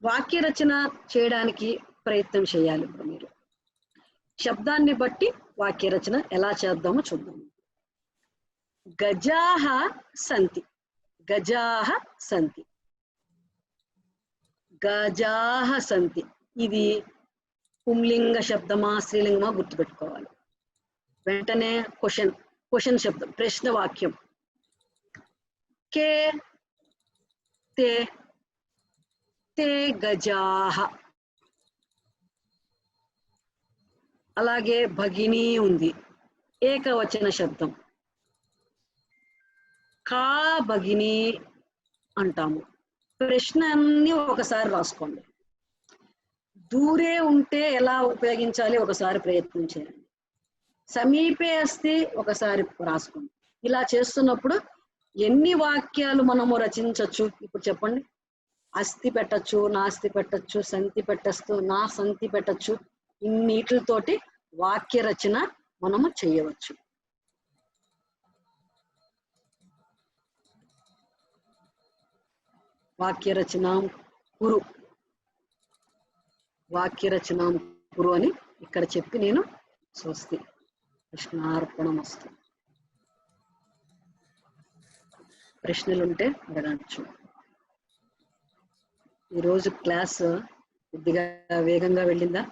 వాక్య రచన చేయడానికి ప్రయత్నం చేయాలి. ఇప్పుడు మీరు శబ్దాన్ని బట్టి వాక్య రచన ఎలా చేద్దామో చూద్దాం. గజాహ సంతి, గజాహ సంతి, గజాహ సంతి. ఇది పుంలింగ శబ్దమా స్త్రీలింగమా గుర్తుపెట్టుకోవాలి. వెంటనే క్వశ్చన్ శబ్దం, ప్రశ్న వాక్యం. కే తే, తే గజాహ. అలాగే భగిని ఉంది, ఏకవచన శబ్దం. కా భగిని అంటాము. ప్రశ్న అన్ని ఒకసారి రాసుకోండి. దూరే ఉంటే ఎలా ఉపయోగించాలి ఒకసారి ప్రయత్నం చేయండి. సమీపే అస్తి ఒకసారి రాసుకోండి. ఇలా చేస్తున్నప్పుడు ఎన్ని వాక్యాలు మనము రచించవచ్చు ఇప్పుడు చెప్పండి. అస్థి పెట్టచ్చు, నాస్తి పెట్టచ్చు, సంతి పెట్టచ్చు, నా సంతి పెట్టచ్చు. ఇన్నిటితోటి వాక్య రచన మనము చేయవచ్చు. వాక్య రచన కురు, వాక్య రచన కురు అని ఇక్కడ చెప్పి నేను స్వస్తి కృష్ణార్పణమస్తు. ప్రశ్నలుంటే అడగచ్చు. ఈరోజు క్లాస్ కొద్దిగా వేగంగా వెళ్ళిందా?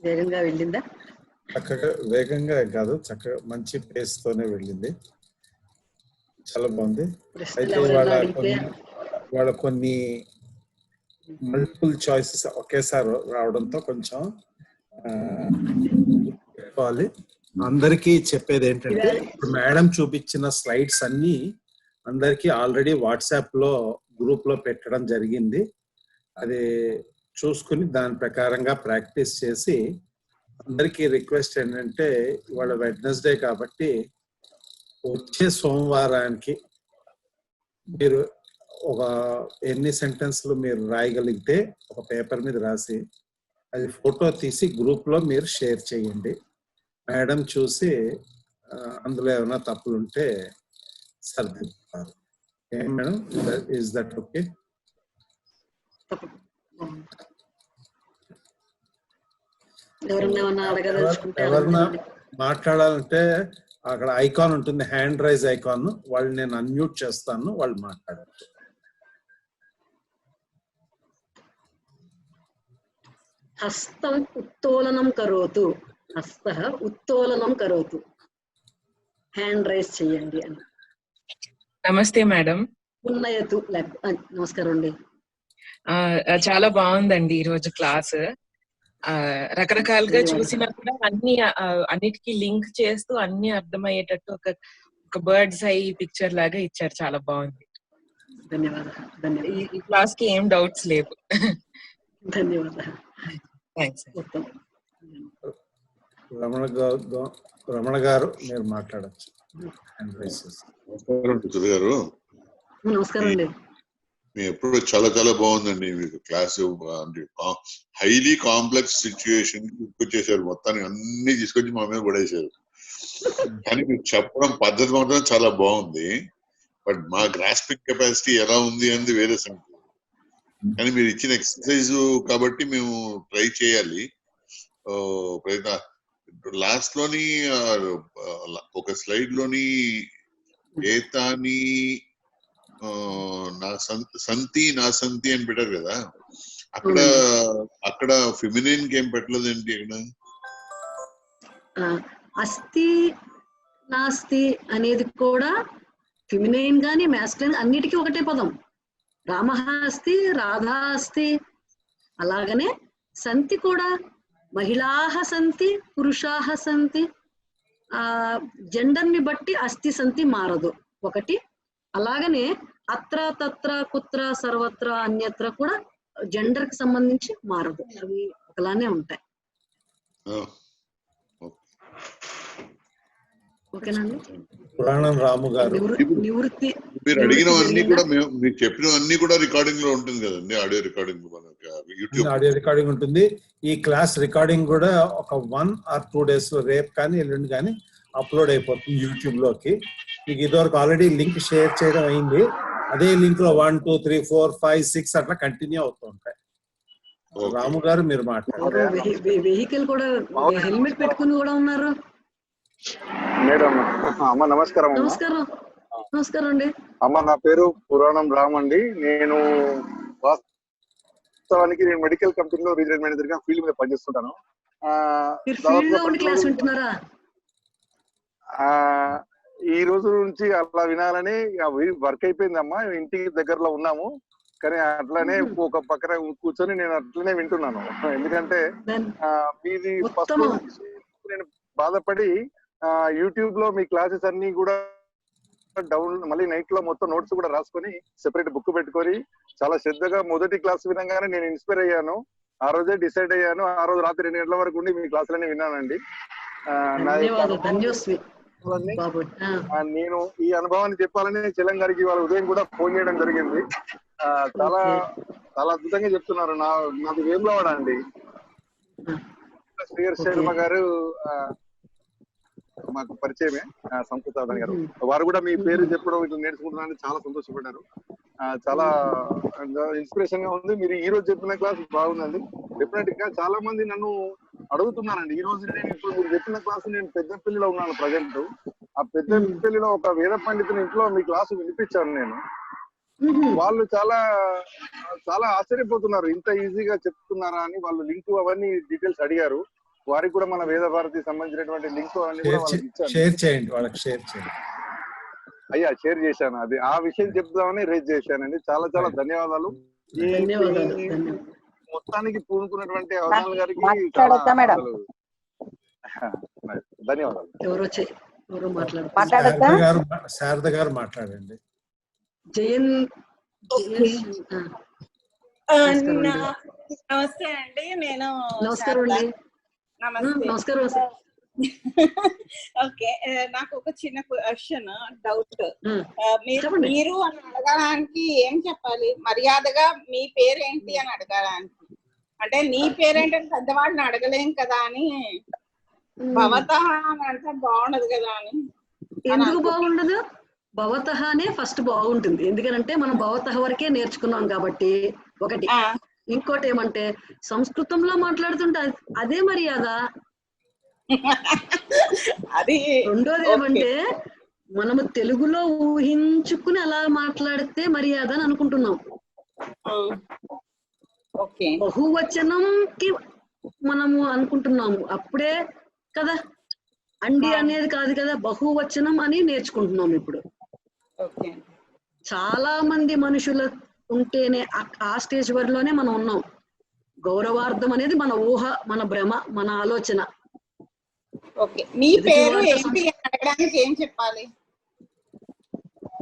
వేగంగా వెళ్ళిందా? చక్కగా వేగంగా కాదు, చక్కగా మంచి పేస్ తోనే వెళ్ళింది. చాలా బాగుంది. అయితే వాళ్ళ కొన్ని మల్టిపుల్ చాయిసెస్ ఒకేసారి రావడంతో కొంచెం చెప్పాలి. అందరికీ చెప్పేది ఏంటంటే, ఇప్పుడు మేడం చూపించిన స్లైడ్స్ అన్ని అందరికీ ఆల్రెడీ వాట్సాప్ లో గ్రూప్ లో పెట్టడం జరిగింది. అది చూసుకుని దాని ప్రకారంగా ప్రాక్టీస్ చేసి, అందరికీ రిక్వెస్ట్ ఏంటంటే ఇవాళ వెడ్నెస్డే కాబట్టి వచ్చే సోమవారానికి మీరు ఒక ఎన్ని సెంటెన్స్లు మీరు రాయగలిగితే ఒక పేపర్ మీద రాసి అది ఫోటో తీసి గ్రూప్ లో మీరు షేర్ చేయండి. మేడం చూసి అందులో ఏమైనా తప్పులు ఉంటే సరిదిద్దుతారు. ఏం మేడం, ఇస్ దట్ ఓకే? ఎవరన్నా మాట్లాడాలంటే అక్కడ ఐకాన్ ఉంటుంది, హ్యాండ్ రైజ్ ఐకాన్. వాళ్ళు నేను అన్మ్యూట్ చేస్తాను, వాళ్ళు మాట్లాడారు. హస్తం ఉత్తోలనం కరోతు, హస్త ఉత్తోలనం కరోతు, హ్యాండ్ రైజ్ చేయండి అని. నమస్తే మేడం. ఉన్నయతు. నమస్కారం అండి. చాలా బాగుందండి ఈరోజు క్లాస్. రకరకాలుగా చూసినా కూడా అన్నిటికీ లింక్ చేస్తూ అన్ని అర్థమయ్యేటట్టు ఒక బర్డ్స్ ఐ పిక్చర్ లాగా ఇచ్చారు. చాలా బాగుంది. ధన్యవాదాలు. ఈ క్లాస్ కి ఏం డౌట్స్ లేవు. ధన్యవాదాలు. రమణ గారు మీరు మాట్లాడచ్చు. నమస్కారం అండి. మీ ఎప్పుడు చాలా చాలా బాగుందండి మీకు క్లాస్. అంటే హైలీ కాంప్లెక్స్ సిచ్యుయేషన్ తీసుకొచ్చేసారు, మొత్తానికి అన్ని తీసుకొచ్చి మా మీద పడేశారు. కానీ మీరు చెప్పడం పద్ధతి మాత్రం చాలా బాగుంది. బట్ మా గ్రాస్పింగ్ కెపాసిటీ ఎలా ఉంది అనేది వేరే సంగతి. కానీ మీరు ఇచ్చిన ఎక్సర్సైజ్ కాబట్టి మేము ట్రై చేయాలి. లాస్ట్ లోని ఒక స్లైడ్ లోని ఏతాని నా సంతి అని పెట్టారు కదా, అక్కడ ఫెమినైన్ కి ఏం పెట్టలేదు ఏంటి? ఇక్కడ అస్తి నాస్తి అనేది కూడా ఫెమినైన్ గాని మ్యాస్కులైన్ అన్నిటికీ ఒకటే పదం. రామః అస్తి, రాధా అస్తి. అలాగనే సంతి కూడా మహిళాః సంతి, పురుషాః సంతి. జెండర్ ని బట్టి అస్తి సంతి మారదు ఒకటి. అలాగనే అత్ర తత్ర కుత్ర సర్వత్ర అన్యత్ర కూడా జెండర్ కి సంబంధించి మారదు, అవి ఒకలానే ఉంటాయి. ఓకేనండి. పురాణం రాము గారు, నివృత్తి మీరు అడిగినవన్నీ కూడా మీరు చెప్పినవన్నీ కూడా రికార్డింగ్ లో ఉంటుంది కదండి, audio recording YouTube audio recording ఉంటుంది. ఈ క్లాస్ రికార్డింగ్ కూడా ఒక 1 or 2 days రేపు కానీ ఎల్లుండి కానీ అప్లోడ్ అయిపోతుంది యూట్యూబ్ లోకి. మీకు ఇదివరకు ఆల్రెడీ లింక్ షేర్ చేయడం అయింది. అదే లింక్ లో 1, 2, 3, 4, 5, 6 అట్లా కంటిన్యూ అవుతూ ఉంటాయి. రాము గారు మీరు మాట్లాడారు. వెహికల్ కూడా హెల్మెట్ పెట్టుకుని కూడా ఉన్నారు. మేడం అమ్మ నమస్కారం. నమస్కారం. నమస్కారం అండి. అమ్మ నా పేరు పురాణం రామ్ అండి. నేను వాస్తవానికి మెడికల్ కంపెనీలో రీజనల్ మేనేజర్ గా ఫీల్డ్ మీద పనిచేస్తుంటాను. ఈ రోజు నుంచి అలా వినాలని వర్క్ అయిపోయిందమ్మా, ఇంటికి దగ్గరలో ఉన్నాము. కానీ అట్లానే ఒక పక్కన కూర్చొని నేను అట్లనే వింటున్నాను. ఎందుకంటే మీది ఫస్ట్ నేను బాధపడి యూట్యూబ్ లో మీ క్లాసెస్ అన్ని కూడా డౌన్, మళ్ళీ నైట్ లో మొత్తం నోట్స్ కూడా రాసుకొని సెపరేట్ బుక్ పెట్టుకొని చాలా శ్రద్ధగా మొదటి క్లాస్ వినంగానే నేను ఇన్స్పైర్ అయ్యాను. ఆ రోజే డిసైడ్ అయ్యాను. ఆ రోజు రాత్రి 2 గంటల వరకు ఉండి మీ క్లాసులన్నీ విన్నానండి. నేను ఈ అనుభవాన్ని చెప్పాలని చెల్లం గారికి వాళ్ళ ఉదయం కూడా ఫోన్ చేయడం జరిగింది. చాలా చాలా అద్భుతంగా చెప్తున్నారు. నాది వేములవాడ అండి. శ్రీహర్ శర్మ గారు మాకు పరిచయమే, సంస్కృత గారు. వారు కూడా మీ పేరు చెప్పడం ఇట్లా నేర్చుకుంటున్నారని చాలా సంతోషపడ్డారు. చాలా ఇన్స్పిరేషన్ గా ఉంది. మీరు ఈ రోజు చెప్పిన క్లాస్ బాగుందండి. డెఫినెట్ గా చాలా మంది నన్ను అడుగుతున్నానండి. ఈ రోజు నేను ఇప్పుడు మీరు చెప్పిన క్లాస్ నేను పెద్దపల్లిలో ఉన్నాను ప్రజెంట్. ఆ పెద్దపల్లిలో ఒక వేద పండితుని ఇంట్లో మీ క్లాసు వినిపించాను నేను. వాళ్ళు చాలా చాలా ఆశ్చర్యపోతున్నారు, ఇంత ఈజీగా చెప్తున్నారా అని. వాళ్ళు లింక్ అవన్నీ డీటెయిల్స్ అడిగారు. వారికి కూడా మన వేద భారతి సంబంధించినటువంటి లింక్ అన్ని కూడా వాళ్ళకి ఇచ్చాను. షేర్ చేయండి, వాళ్ళకి షేర్ చేయండి. అయ్యా షేర్ చేశాను. అది ఆ విషయం చెప్దామని రేజ్ చేశానండి. చాలా చాలా ధన్యవాదాలు. మొత్తానికి పూనుకున్నటువంటి అవధాన్ గారికి ధన్యవాదాలు. శారద గారు మాట్లాడండి. నమస్తే అండి. నేను నమస్కారం అండి. నమస్కారం. ఓకే, నాకు ఒక చిన్న క్వశ్చన్, డౌట్. మీరు అని అడగడానికి ఏం చెప్పాలి? మర్యాదగా మీ పేరేంటి అని అడగడానికి, అంటే నీ పేరేంటని పెద్దవాడిని అడగలేం కదా అని. భవతః అని అంటే బాగుండదు కదా అని. ఎందుకు బాగుండదు? భవతఃనే ఫస్ట్ బాగుంటుంది. ఎందుకంటే మనం భవతః వరకే నేర్చుకున్నాం కాబట్టి ఒకటి. ఇంకోటి ఏమంటే సంస్కృతంలో మాట్లాడుతుంటే అదే మర్యాద. అది రెండోది ఏమంటే మనము తెలుగులో ఊహించుకుని అలా మాట్లాడితే మర్యాద అని అనుకుంటున్నాం. బహువచనంకి మనము అనుకుంటున్నాము అప్పుడే కదా, అండి అనేది కాదు కదా, బహువచనం అని నేర్చుకుంటున్నాం ఇప్పుడు. చాలా మంది మనుషులు ఉంటేనే ఆ స్టేజ్ వరలోనే మనం ఉన్నాం. గౌరవార్థం అనేది మన ఊహ, మన భ్రమ, మన ఆలోచన. ఓకే, మీ పేరు ఏంటి అడగడానికి ఏం చెప్పాలి?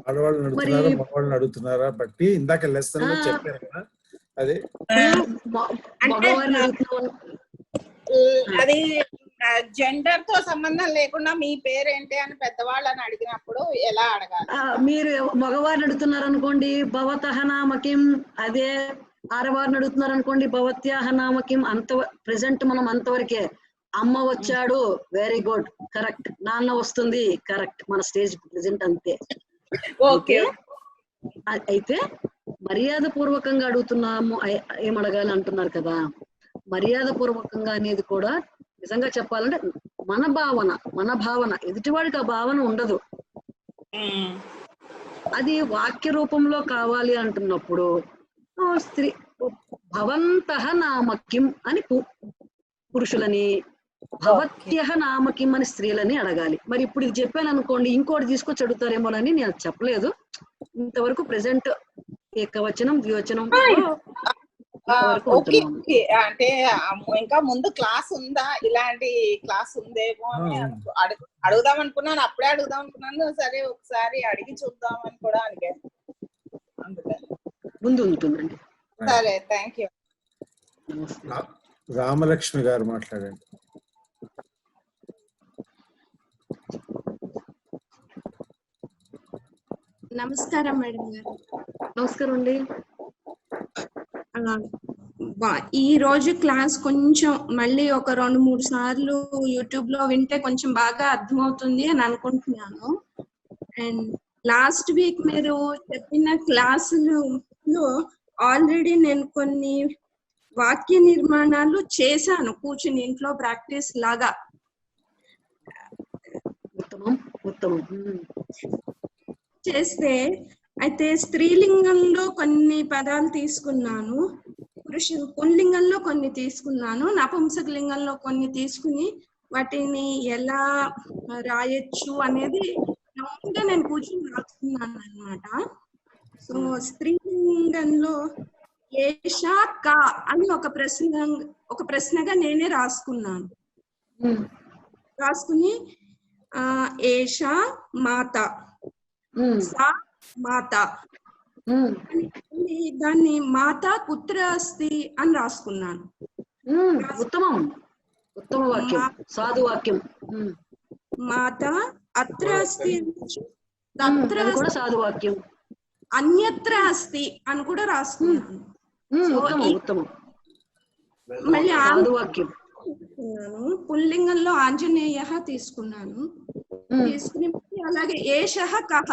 ఆడవాళ్ళని అడుగుతున్నారా మగవాళ్ళని అడుగుతున్నారా బట్టి ఇందాక లెసన్ లో చెప్పారు కదా. అదే అది జెండర్ తో సంబంధం లేకుండా మీ పేరేంటి అని పెద్దవాళ్ళని అడిగినప్పుడు ఎలా అడగాలి? మీరు మగవారిని అడుగుతున్నారు అనుకోండి, భవతః నామకిం. అదే ఆడవారిని అడుగుతున్నారు అనుకోండి, భవత్యాహ నామకిం. అంత ప్రెసెంట్ మనం అంతవరకే. అమ్మ వచ్చాడు, వెరీ గుడ్, కరెక్ట్. నాన్న వస్తుంది, కరెక్ట్. మన స్టేజ్ ప్రెసెంట్ అంతే. ఓకే. అయితే మర్యాద పూర్వకంగా అడుగుతున్నాము, ఏం అడగాలి అంటున్నారు కదా. మర్యాద పూర్వకంగా అనేది కూడా నిజంగా చెప్పాలంటే మన భావన, ఎదుటివాడికి ఆ భావన ఉండదు. అది వాక్య రూపంలో కావాలి అంటున్నప్పుడు స్త్రీ భవంతః నామకిం అని పురుషులని, భవత్యః నామకిం అని స్త్రీలని అడగాలి. మరి ఇప్పుడు ఇది చెప్పాను అనుకోండి, ఇంకోటి తీసుకొచ్చి అడుగుతారేమోనని నేను చెప్పలేదు. ఇంతవరకు ప్రెసెంట్ ఏకవచనం ద్వివచనం అంటే ఇంకా ముందు క్లాస్ ఉందా, ఇలాంటి క్లాస్ ఉందేమో అని అడుగుదాం అనుకున్నాను. అప్పుడే అడుగుదాం అనుకున్నాను. సరే ఒకసారి అడిగి చూద్దాం అని కూడా అడిగాను. అందుకని ముందు ఉంటుందండి. సరే, థ్యాంక్ యూ. రామలక్ష్మి గారు మాట్లాడండి. నమస్కారం మేడం గారు. నమస్కారం అండి. ఈ రోజు క్లాస్ కొంచెం మళ్ళీ ఒక 2-3 సార్లు యూట్యూబ్ లో వింటే కొంచెం బాగా అర్థమవుతుంది అని అనుకుంటున్నాను. అండ్ లాస్ట్ వీక్ మీరు చెప్పిన క్లాసులో ఆల్రెడీ నేను కొన్ని వాక్య నిర్మాణాలు చేశాను కూర్చుని ఇంట్లో ప్రాక్టీస్ లాగా. చేస్తే అయితే స్త్రీలింగంలో కొన్ని పదాలు తీసుకున్నాను, పుల్లింగంలో కొన్ని తీసుకున్నాను, నపుంసకలింగంలో కొన్ని తీసుకుని వాటిని ఎలా రాయొచ్చు అనేది నేను కూర్చొని రాసుకున్నాను అన్నమాట. సో స్త్రీలింగంలో ఏషా కా అని ఒక ప్రశ్నగా నేనే రాసుకున్నాను. రాసుకుని ఏషా మాత, సా మాత, దాన్ని మాత కుత్ర అస్తి అని రాసుకున్నాను. ఉత్తమం, ఉత్తమ వాక్యం, సాధు వాక్యం. మాత అత్ర అస్తి, కూడా సాధు వాక్యం. అన్యత్ర అస్తి అని కూడా రాసుకున్నాను. మళ్ళీ సాధు వాక్యం పుల్లింగంలో ఆంజనేయ తీసుకున్నాను. తీసుకుని అలాగే ఏషః కః,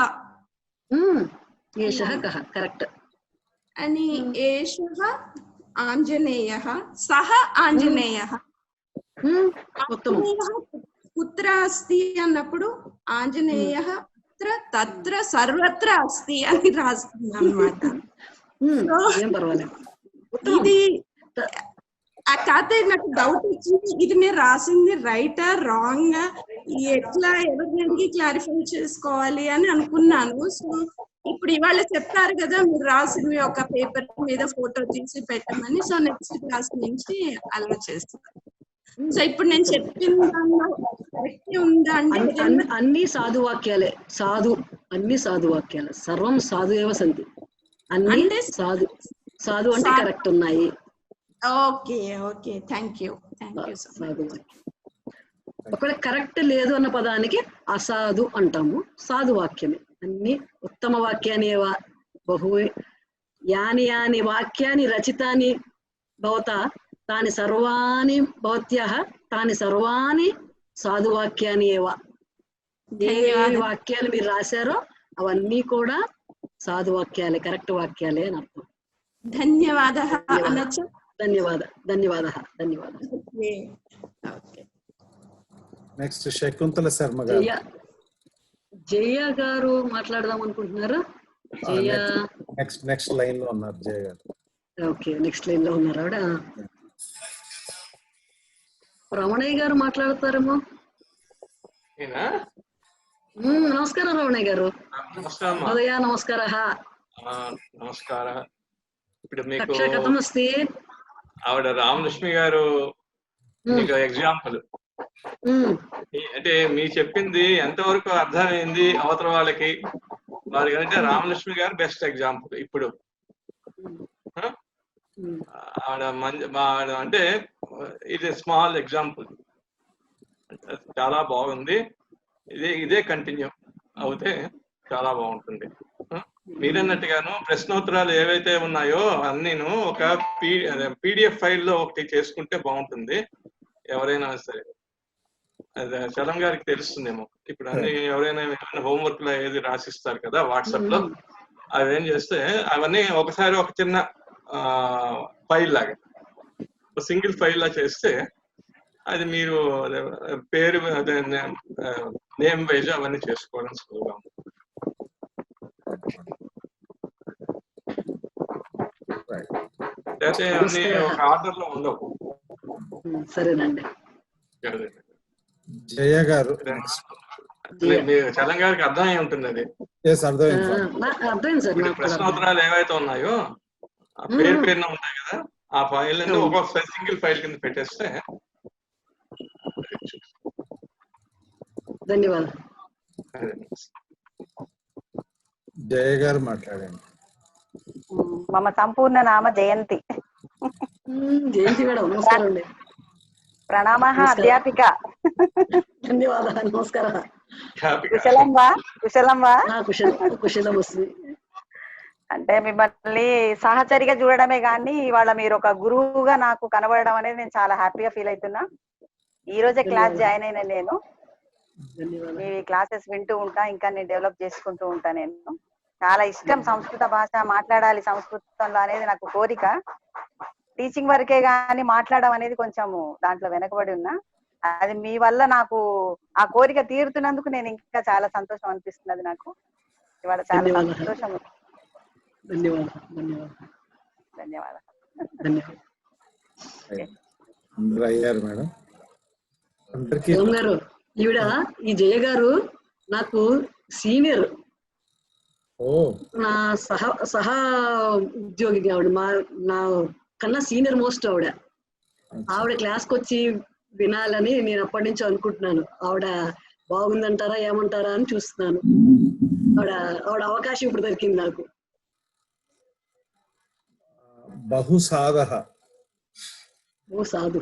ఏషః కః కరెక్ట్ అని ఏషః ఆంజనేయః సహ ఆంజనేయః. కుత్ర అస్తి అన్నప్పుడు ఆంజనేయః తత్ర సర్వత్ర అస్తి అని రాసుకున్నాను అన్నమాట. ఇది కాకపోతే నాకు డౌట్ వచ్చింది, ఇది నేను రాసింది రైటా రాంగ్, ఎట్లా ఎవరిని క్లారిఫై చేసుకోవాలి అని అనుకున్నాను. సో ఇప్పుడు ఇవాళ చెప్పారు కదా మీరు రాసినవి ఒక పేపర్ మీద ఫోటో తీసి పెట్టమని. సో నెక్స్ట్ క్లాస్ నుంచి అలా చేస్తాను. సో ఇప్పుడు నేను చెప్పిన దానిలో కరెక్ట్ ఉందా అంటే అన్ని సాధు వాక్యాలే, అన్ని సాధు వాక్యాలే, సర్వం సాధు ఏవ సంతి, అన్ని సాధు అంటే కరెక్ట్ ఉన్నాయి. ఓకే ఓకే, థ్యాంక్ యూ సాధు వాక్యం. ఒకవేళ కరెక్ట్ లేదు అన్న పదానికి అసాధు అంటాము, సాధు వాక్యమే. అన్ని ఉత్తమ వాక్యాన్ని బహు యాని యాని వాక్యాన్ని రచితాని భవత తాని సర్వాణి భవత్యాః తాని సర్వాణి సాధు వాక్యాన్ని ఏ వాక్యాలు మీరు రాశారో అవన్నీ కూడా సాధు వాక్యాలే, కరెక్ట్ వాక్యాలే అని అర్థం. ధన్యవాదాలు. నెక్స్ట్ శకుంతల శర్మ గారు. జయ గారు మాట్లాడదాం అనుకుంటున్నారా? జయ నెక్స్ట్ లైన్ లో ఉన్నారు జయ గారు. ఓకే, నెక్స్ట్ లైన్ లో ఉన్నారు ఆవిడ. రమణయ్య గారు మాట్లాడతారేమో. నమస్కారం రమణయ్య గారు. ఉదయ నమస్కార. నమస్కార. ఇప్పుడు మీకు కథమస్తి. ఆవిడ రామలక్ష్మి గారు మీకు ఎగ్జాంపుల్ అంటే మీ చెప్పింది ఎంతవరకు అర్థమైంది అవతల వాళ్ళకి, వారి కంటే రామలక్ష్మి గారు బెస్ట్ ఎగ్జాంపుల్. ఇప్పుడు ఆవిడ అంటే ఇట్ స్మాల్ ఎగ్జాంపుల్. చాలా బాగుంది. ఇదే కంటిన్యూ అవుతే చాలా బాగుంటుంది. మీరన్నట్టుగాను ప్రశ్నోత్తరాలు ఏవైతే ఉన్నాయో అన్నీను ఒక పీడిఎఫ్ ఫైల్లో ఒకటి చేసుకుంటే బాగుంటుంది. ఎవరైనా సరే అదే చలం గారికి తెలుస్తుందేమో. ఇప్పుడు అన్ని ఎవరైనా హోంవర్క్ లో ఏది రాసిస్తారు కదా వాట్సాప్ లో, అవి ఏం చేస్తే అవన్నీ ఒకసారి ఒక చిన్న ఫైల్ లాగా సింగిల్ ఫైల్ లా చేస్తే అది మీరు పేరు అదే నేమ్ వైజ్ అవన్నీ చేసుకోవడం సులువుగా ఉంటుంది. అయితే అన్ని ఒక ఆర్డర్ లో ఉండవు. సరేనండి. జయ గారు చలం గారికి అర్థమై ఉంటుంది అది. అర్థమైంది సార్. ప్రశ్నోత్తరాలు ఏవైతే ఉన్నాయో ఆ పేరున ఉంటాయి కదా, ఆ ఫైల్ ఒక్కొక్క సింగిల్ ఫైల్ కింద పెట్టేస్తే. ధన్యవాదాలు. జయ గారు మాట్లాడండి. మమ సంపూర్ణ నామ జయంతి. జయంతి మేడం నమస్కారం అండి. ప్రణామ అధ్యాపిక. ధన్యవాదాలు. నమస్కారం. కుశలం వా? కుశలం వా? కుశలం వస్తుంది. అంటే మిమ్మల్ని సహచరిగా చూడడమే కానీ ఇవాళ మీరు ఒక గురువుగా నాకు కనబడడం అనేది నేను చాలా హ్యాపీగా ఫీల్ అవుతున్నా. ఈ రోజే క్లాస్ జాయిన్ అయినా నేను. మీ క్లాసెస్ వింటూ ఉంటా, ఇంకా నేను డెవలప్ చేసుకుంటూ ఉంటా. నేను చాలా ఇష్టం సంస్కృత భాష మాట్లాడాలి సంస్కృతంలో అనేది నాకు కోరిక. టీచింగ్ వరకే గాని మాట్లాడడం అనేది కొంచెము దాంట్లో వెనకబడి ఉన్నా. అది మీ వల్ల నాకు ఆ కోరిక తీరుతున్నందుకు నేను ఇంకా చాలా సంతోషం అనిపిస్తున్నది నాకు. ఇవాళ చాలా సంతోషం. ధన్యవాదాలు. మేడం గారు ఈవిడ ఈ జయ గారు నాకు సీనియర్, నా సహా ఉద్యోగి ఆవిడ. నా కన్నా సీనియర్ మోస్ట్ ఆవిడ క్లాస్కి వచ్చి వినాలని నేను అప్పటి నుంచి అనుకుంటున్నాను. ఆవిడ బాగుందంటారా ఏమంటారా అని చూస్తున్నాను. ఆవిడ అవకాశం ఇప్పుడు దొరికింది నాకు. బహుసాధ సాధు.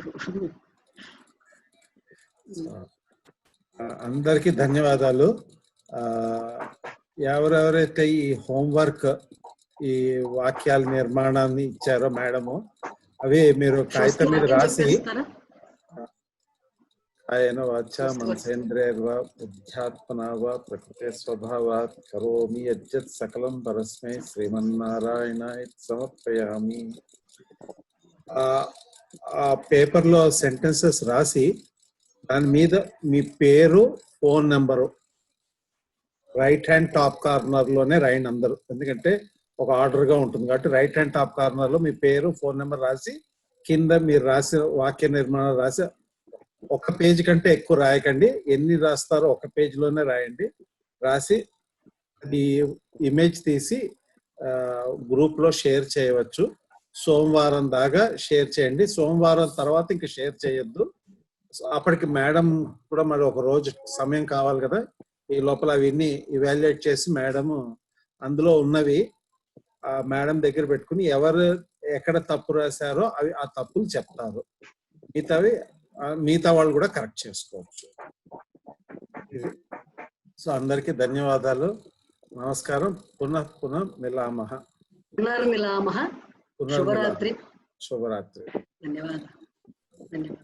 అందరికీ ధన్యవాదాలు. ఎవరెవరైతే ఈ హోంవర్క్ ఈ వాక్యాల నిర్మాణాన్ని ఇచ్చారో మేడము, అవి మీరు కాగితం మీద రాసి ఆయన వాచ మనసేంద్రియర్వ బుద్ధ్యాత్మనా వా ప్రకృతి స్వభావాత్ కరోమి యజ్జత్ సకలం పరస్మై శ్రీమన్నారాయణాయ సమర్పయామి. ఆ పేపర్ లో సెంటెన్సెస్ రాసి దాని మీద మీ పేరు, phone number right hand top corner లోనే రాయండి అందరూ. ఎందుకంటే ఒక ఆర్డర్ గా ఉంటుంది కాబట్టి రైట్ హ్యాండ్ టాప్ కార్నర్ లో మీ పేరు, ఫోన్ నెంబర్ రాసి కింద మీరు రాసిన వాక్య నిర్మాణం రాసి, ఒక పేజ్ కంటే ఎక్కువ రాయకండి. ఎన్ని రాస్తారో ఒక పేజ్ లోనే రాయండి. రాసి అది ఇమేజ్ తీసి గ్రూప్ లో షేర్ చేయవచ్చు. సోమవారం దాకా షేర్ చేయండి. సోమవారం తర్వాత ఇంకా షేర్ చేయొద్దు. అప్పటికి మేడం కూడా మరి ఒక రోజు సమయం కావాలి కదా. ఈ లోపల అవన్నీ ఇవాల్యుయేట్ చేసి మేడం అందులో ఉన్నవి ఆ మేడం దగ్గర పెట్టుకుని ఎవరు ఎక్కడ తప్పు రాశారో అవి ఆ తప్పులు చెప్తారు. మిగతా వాళ్ళు కూడా కరెక్ట్ చేసుకోవచ్చు. సో అందరికీ ధన్యవాదాలు. నమస్కారం. పునః మిలామః. శుభరాత్రి. శుభరాత్రి. ధన్యవాదాలు.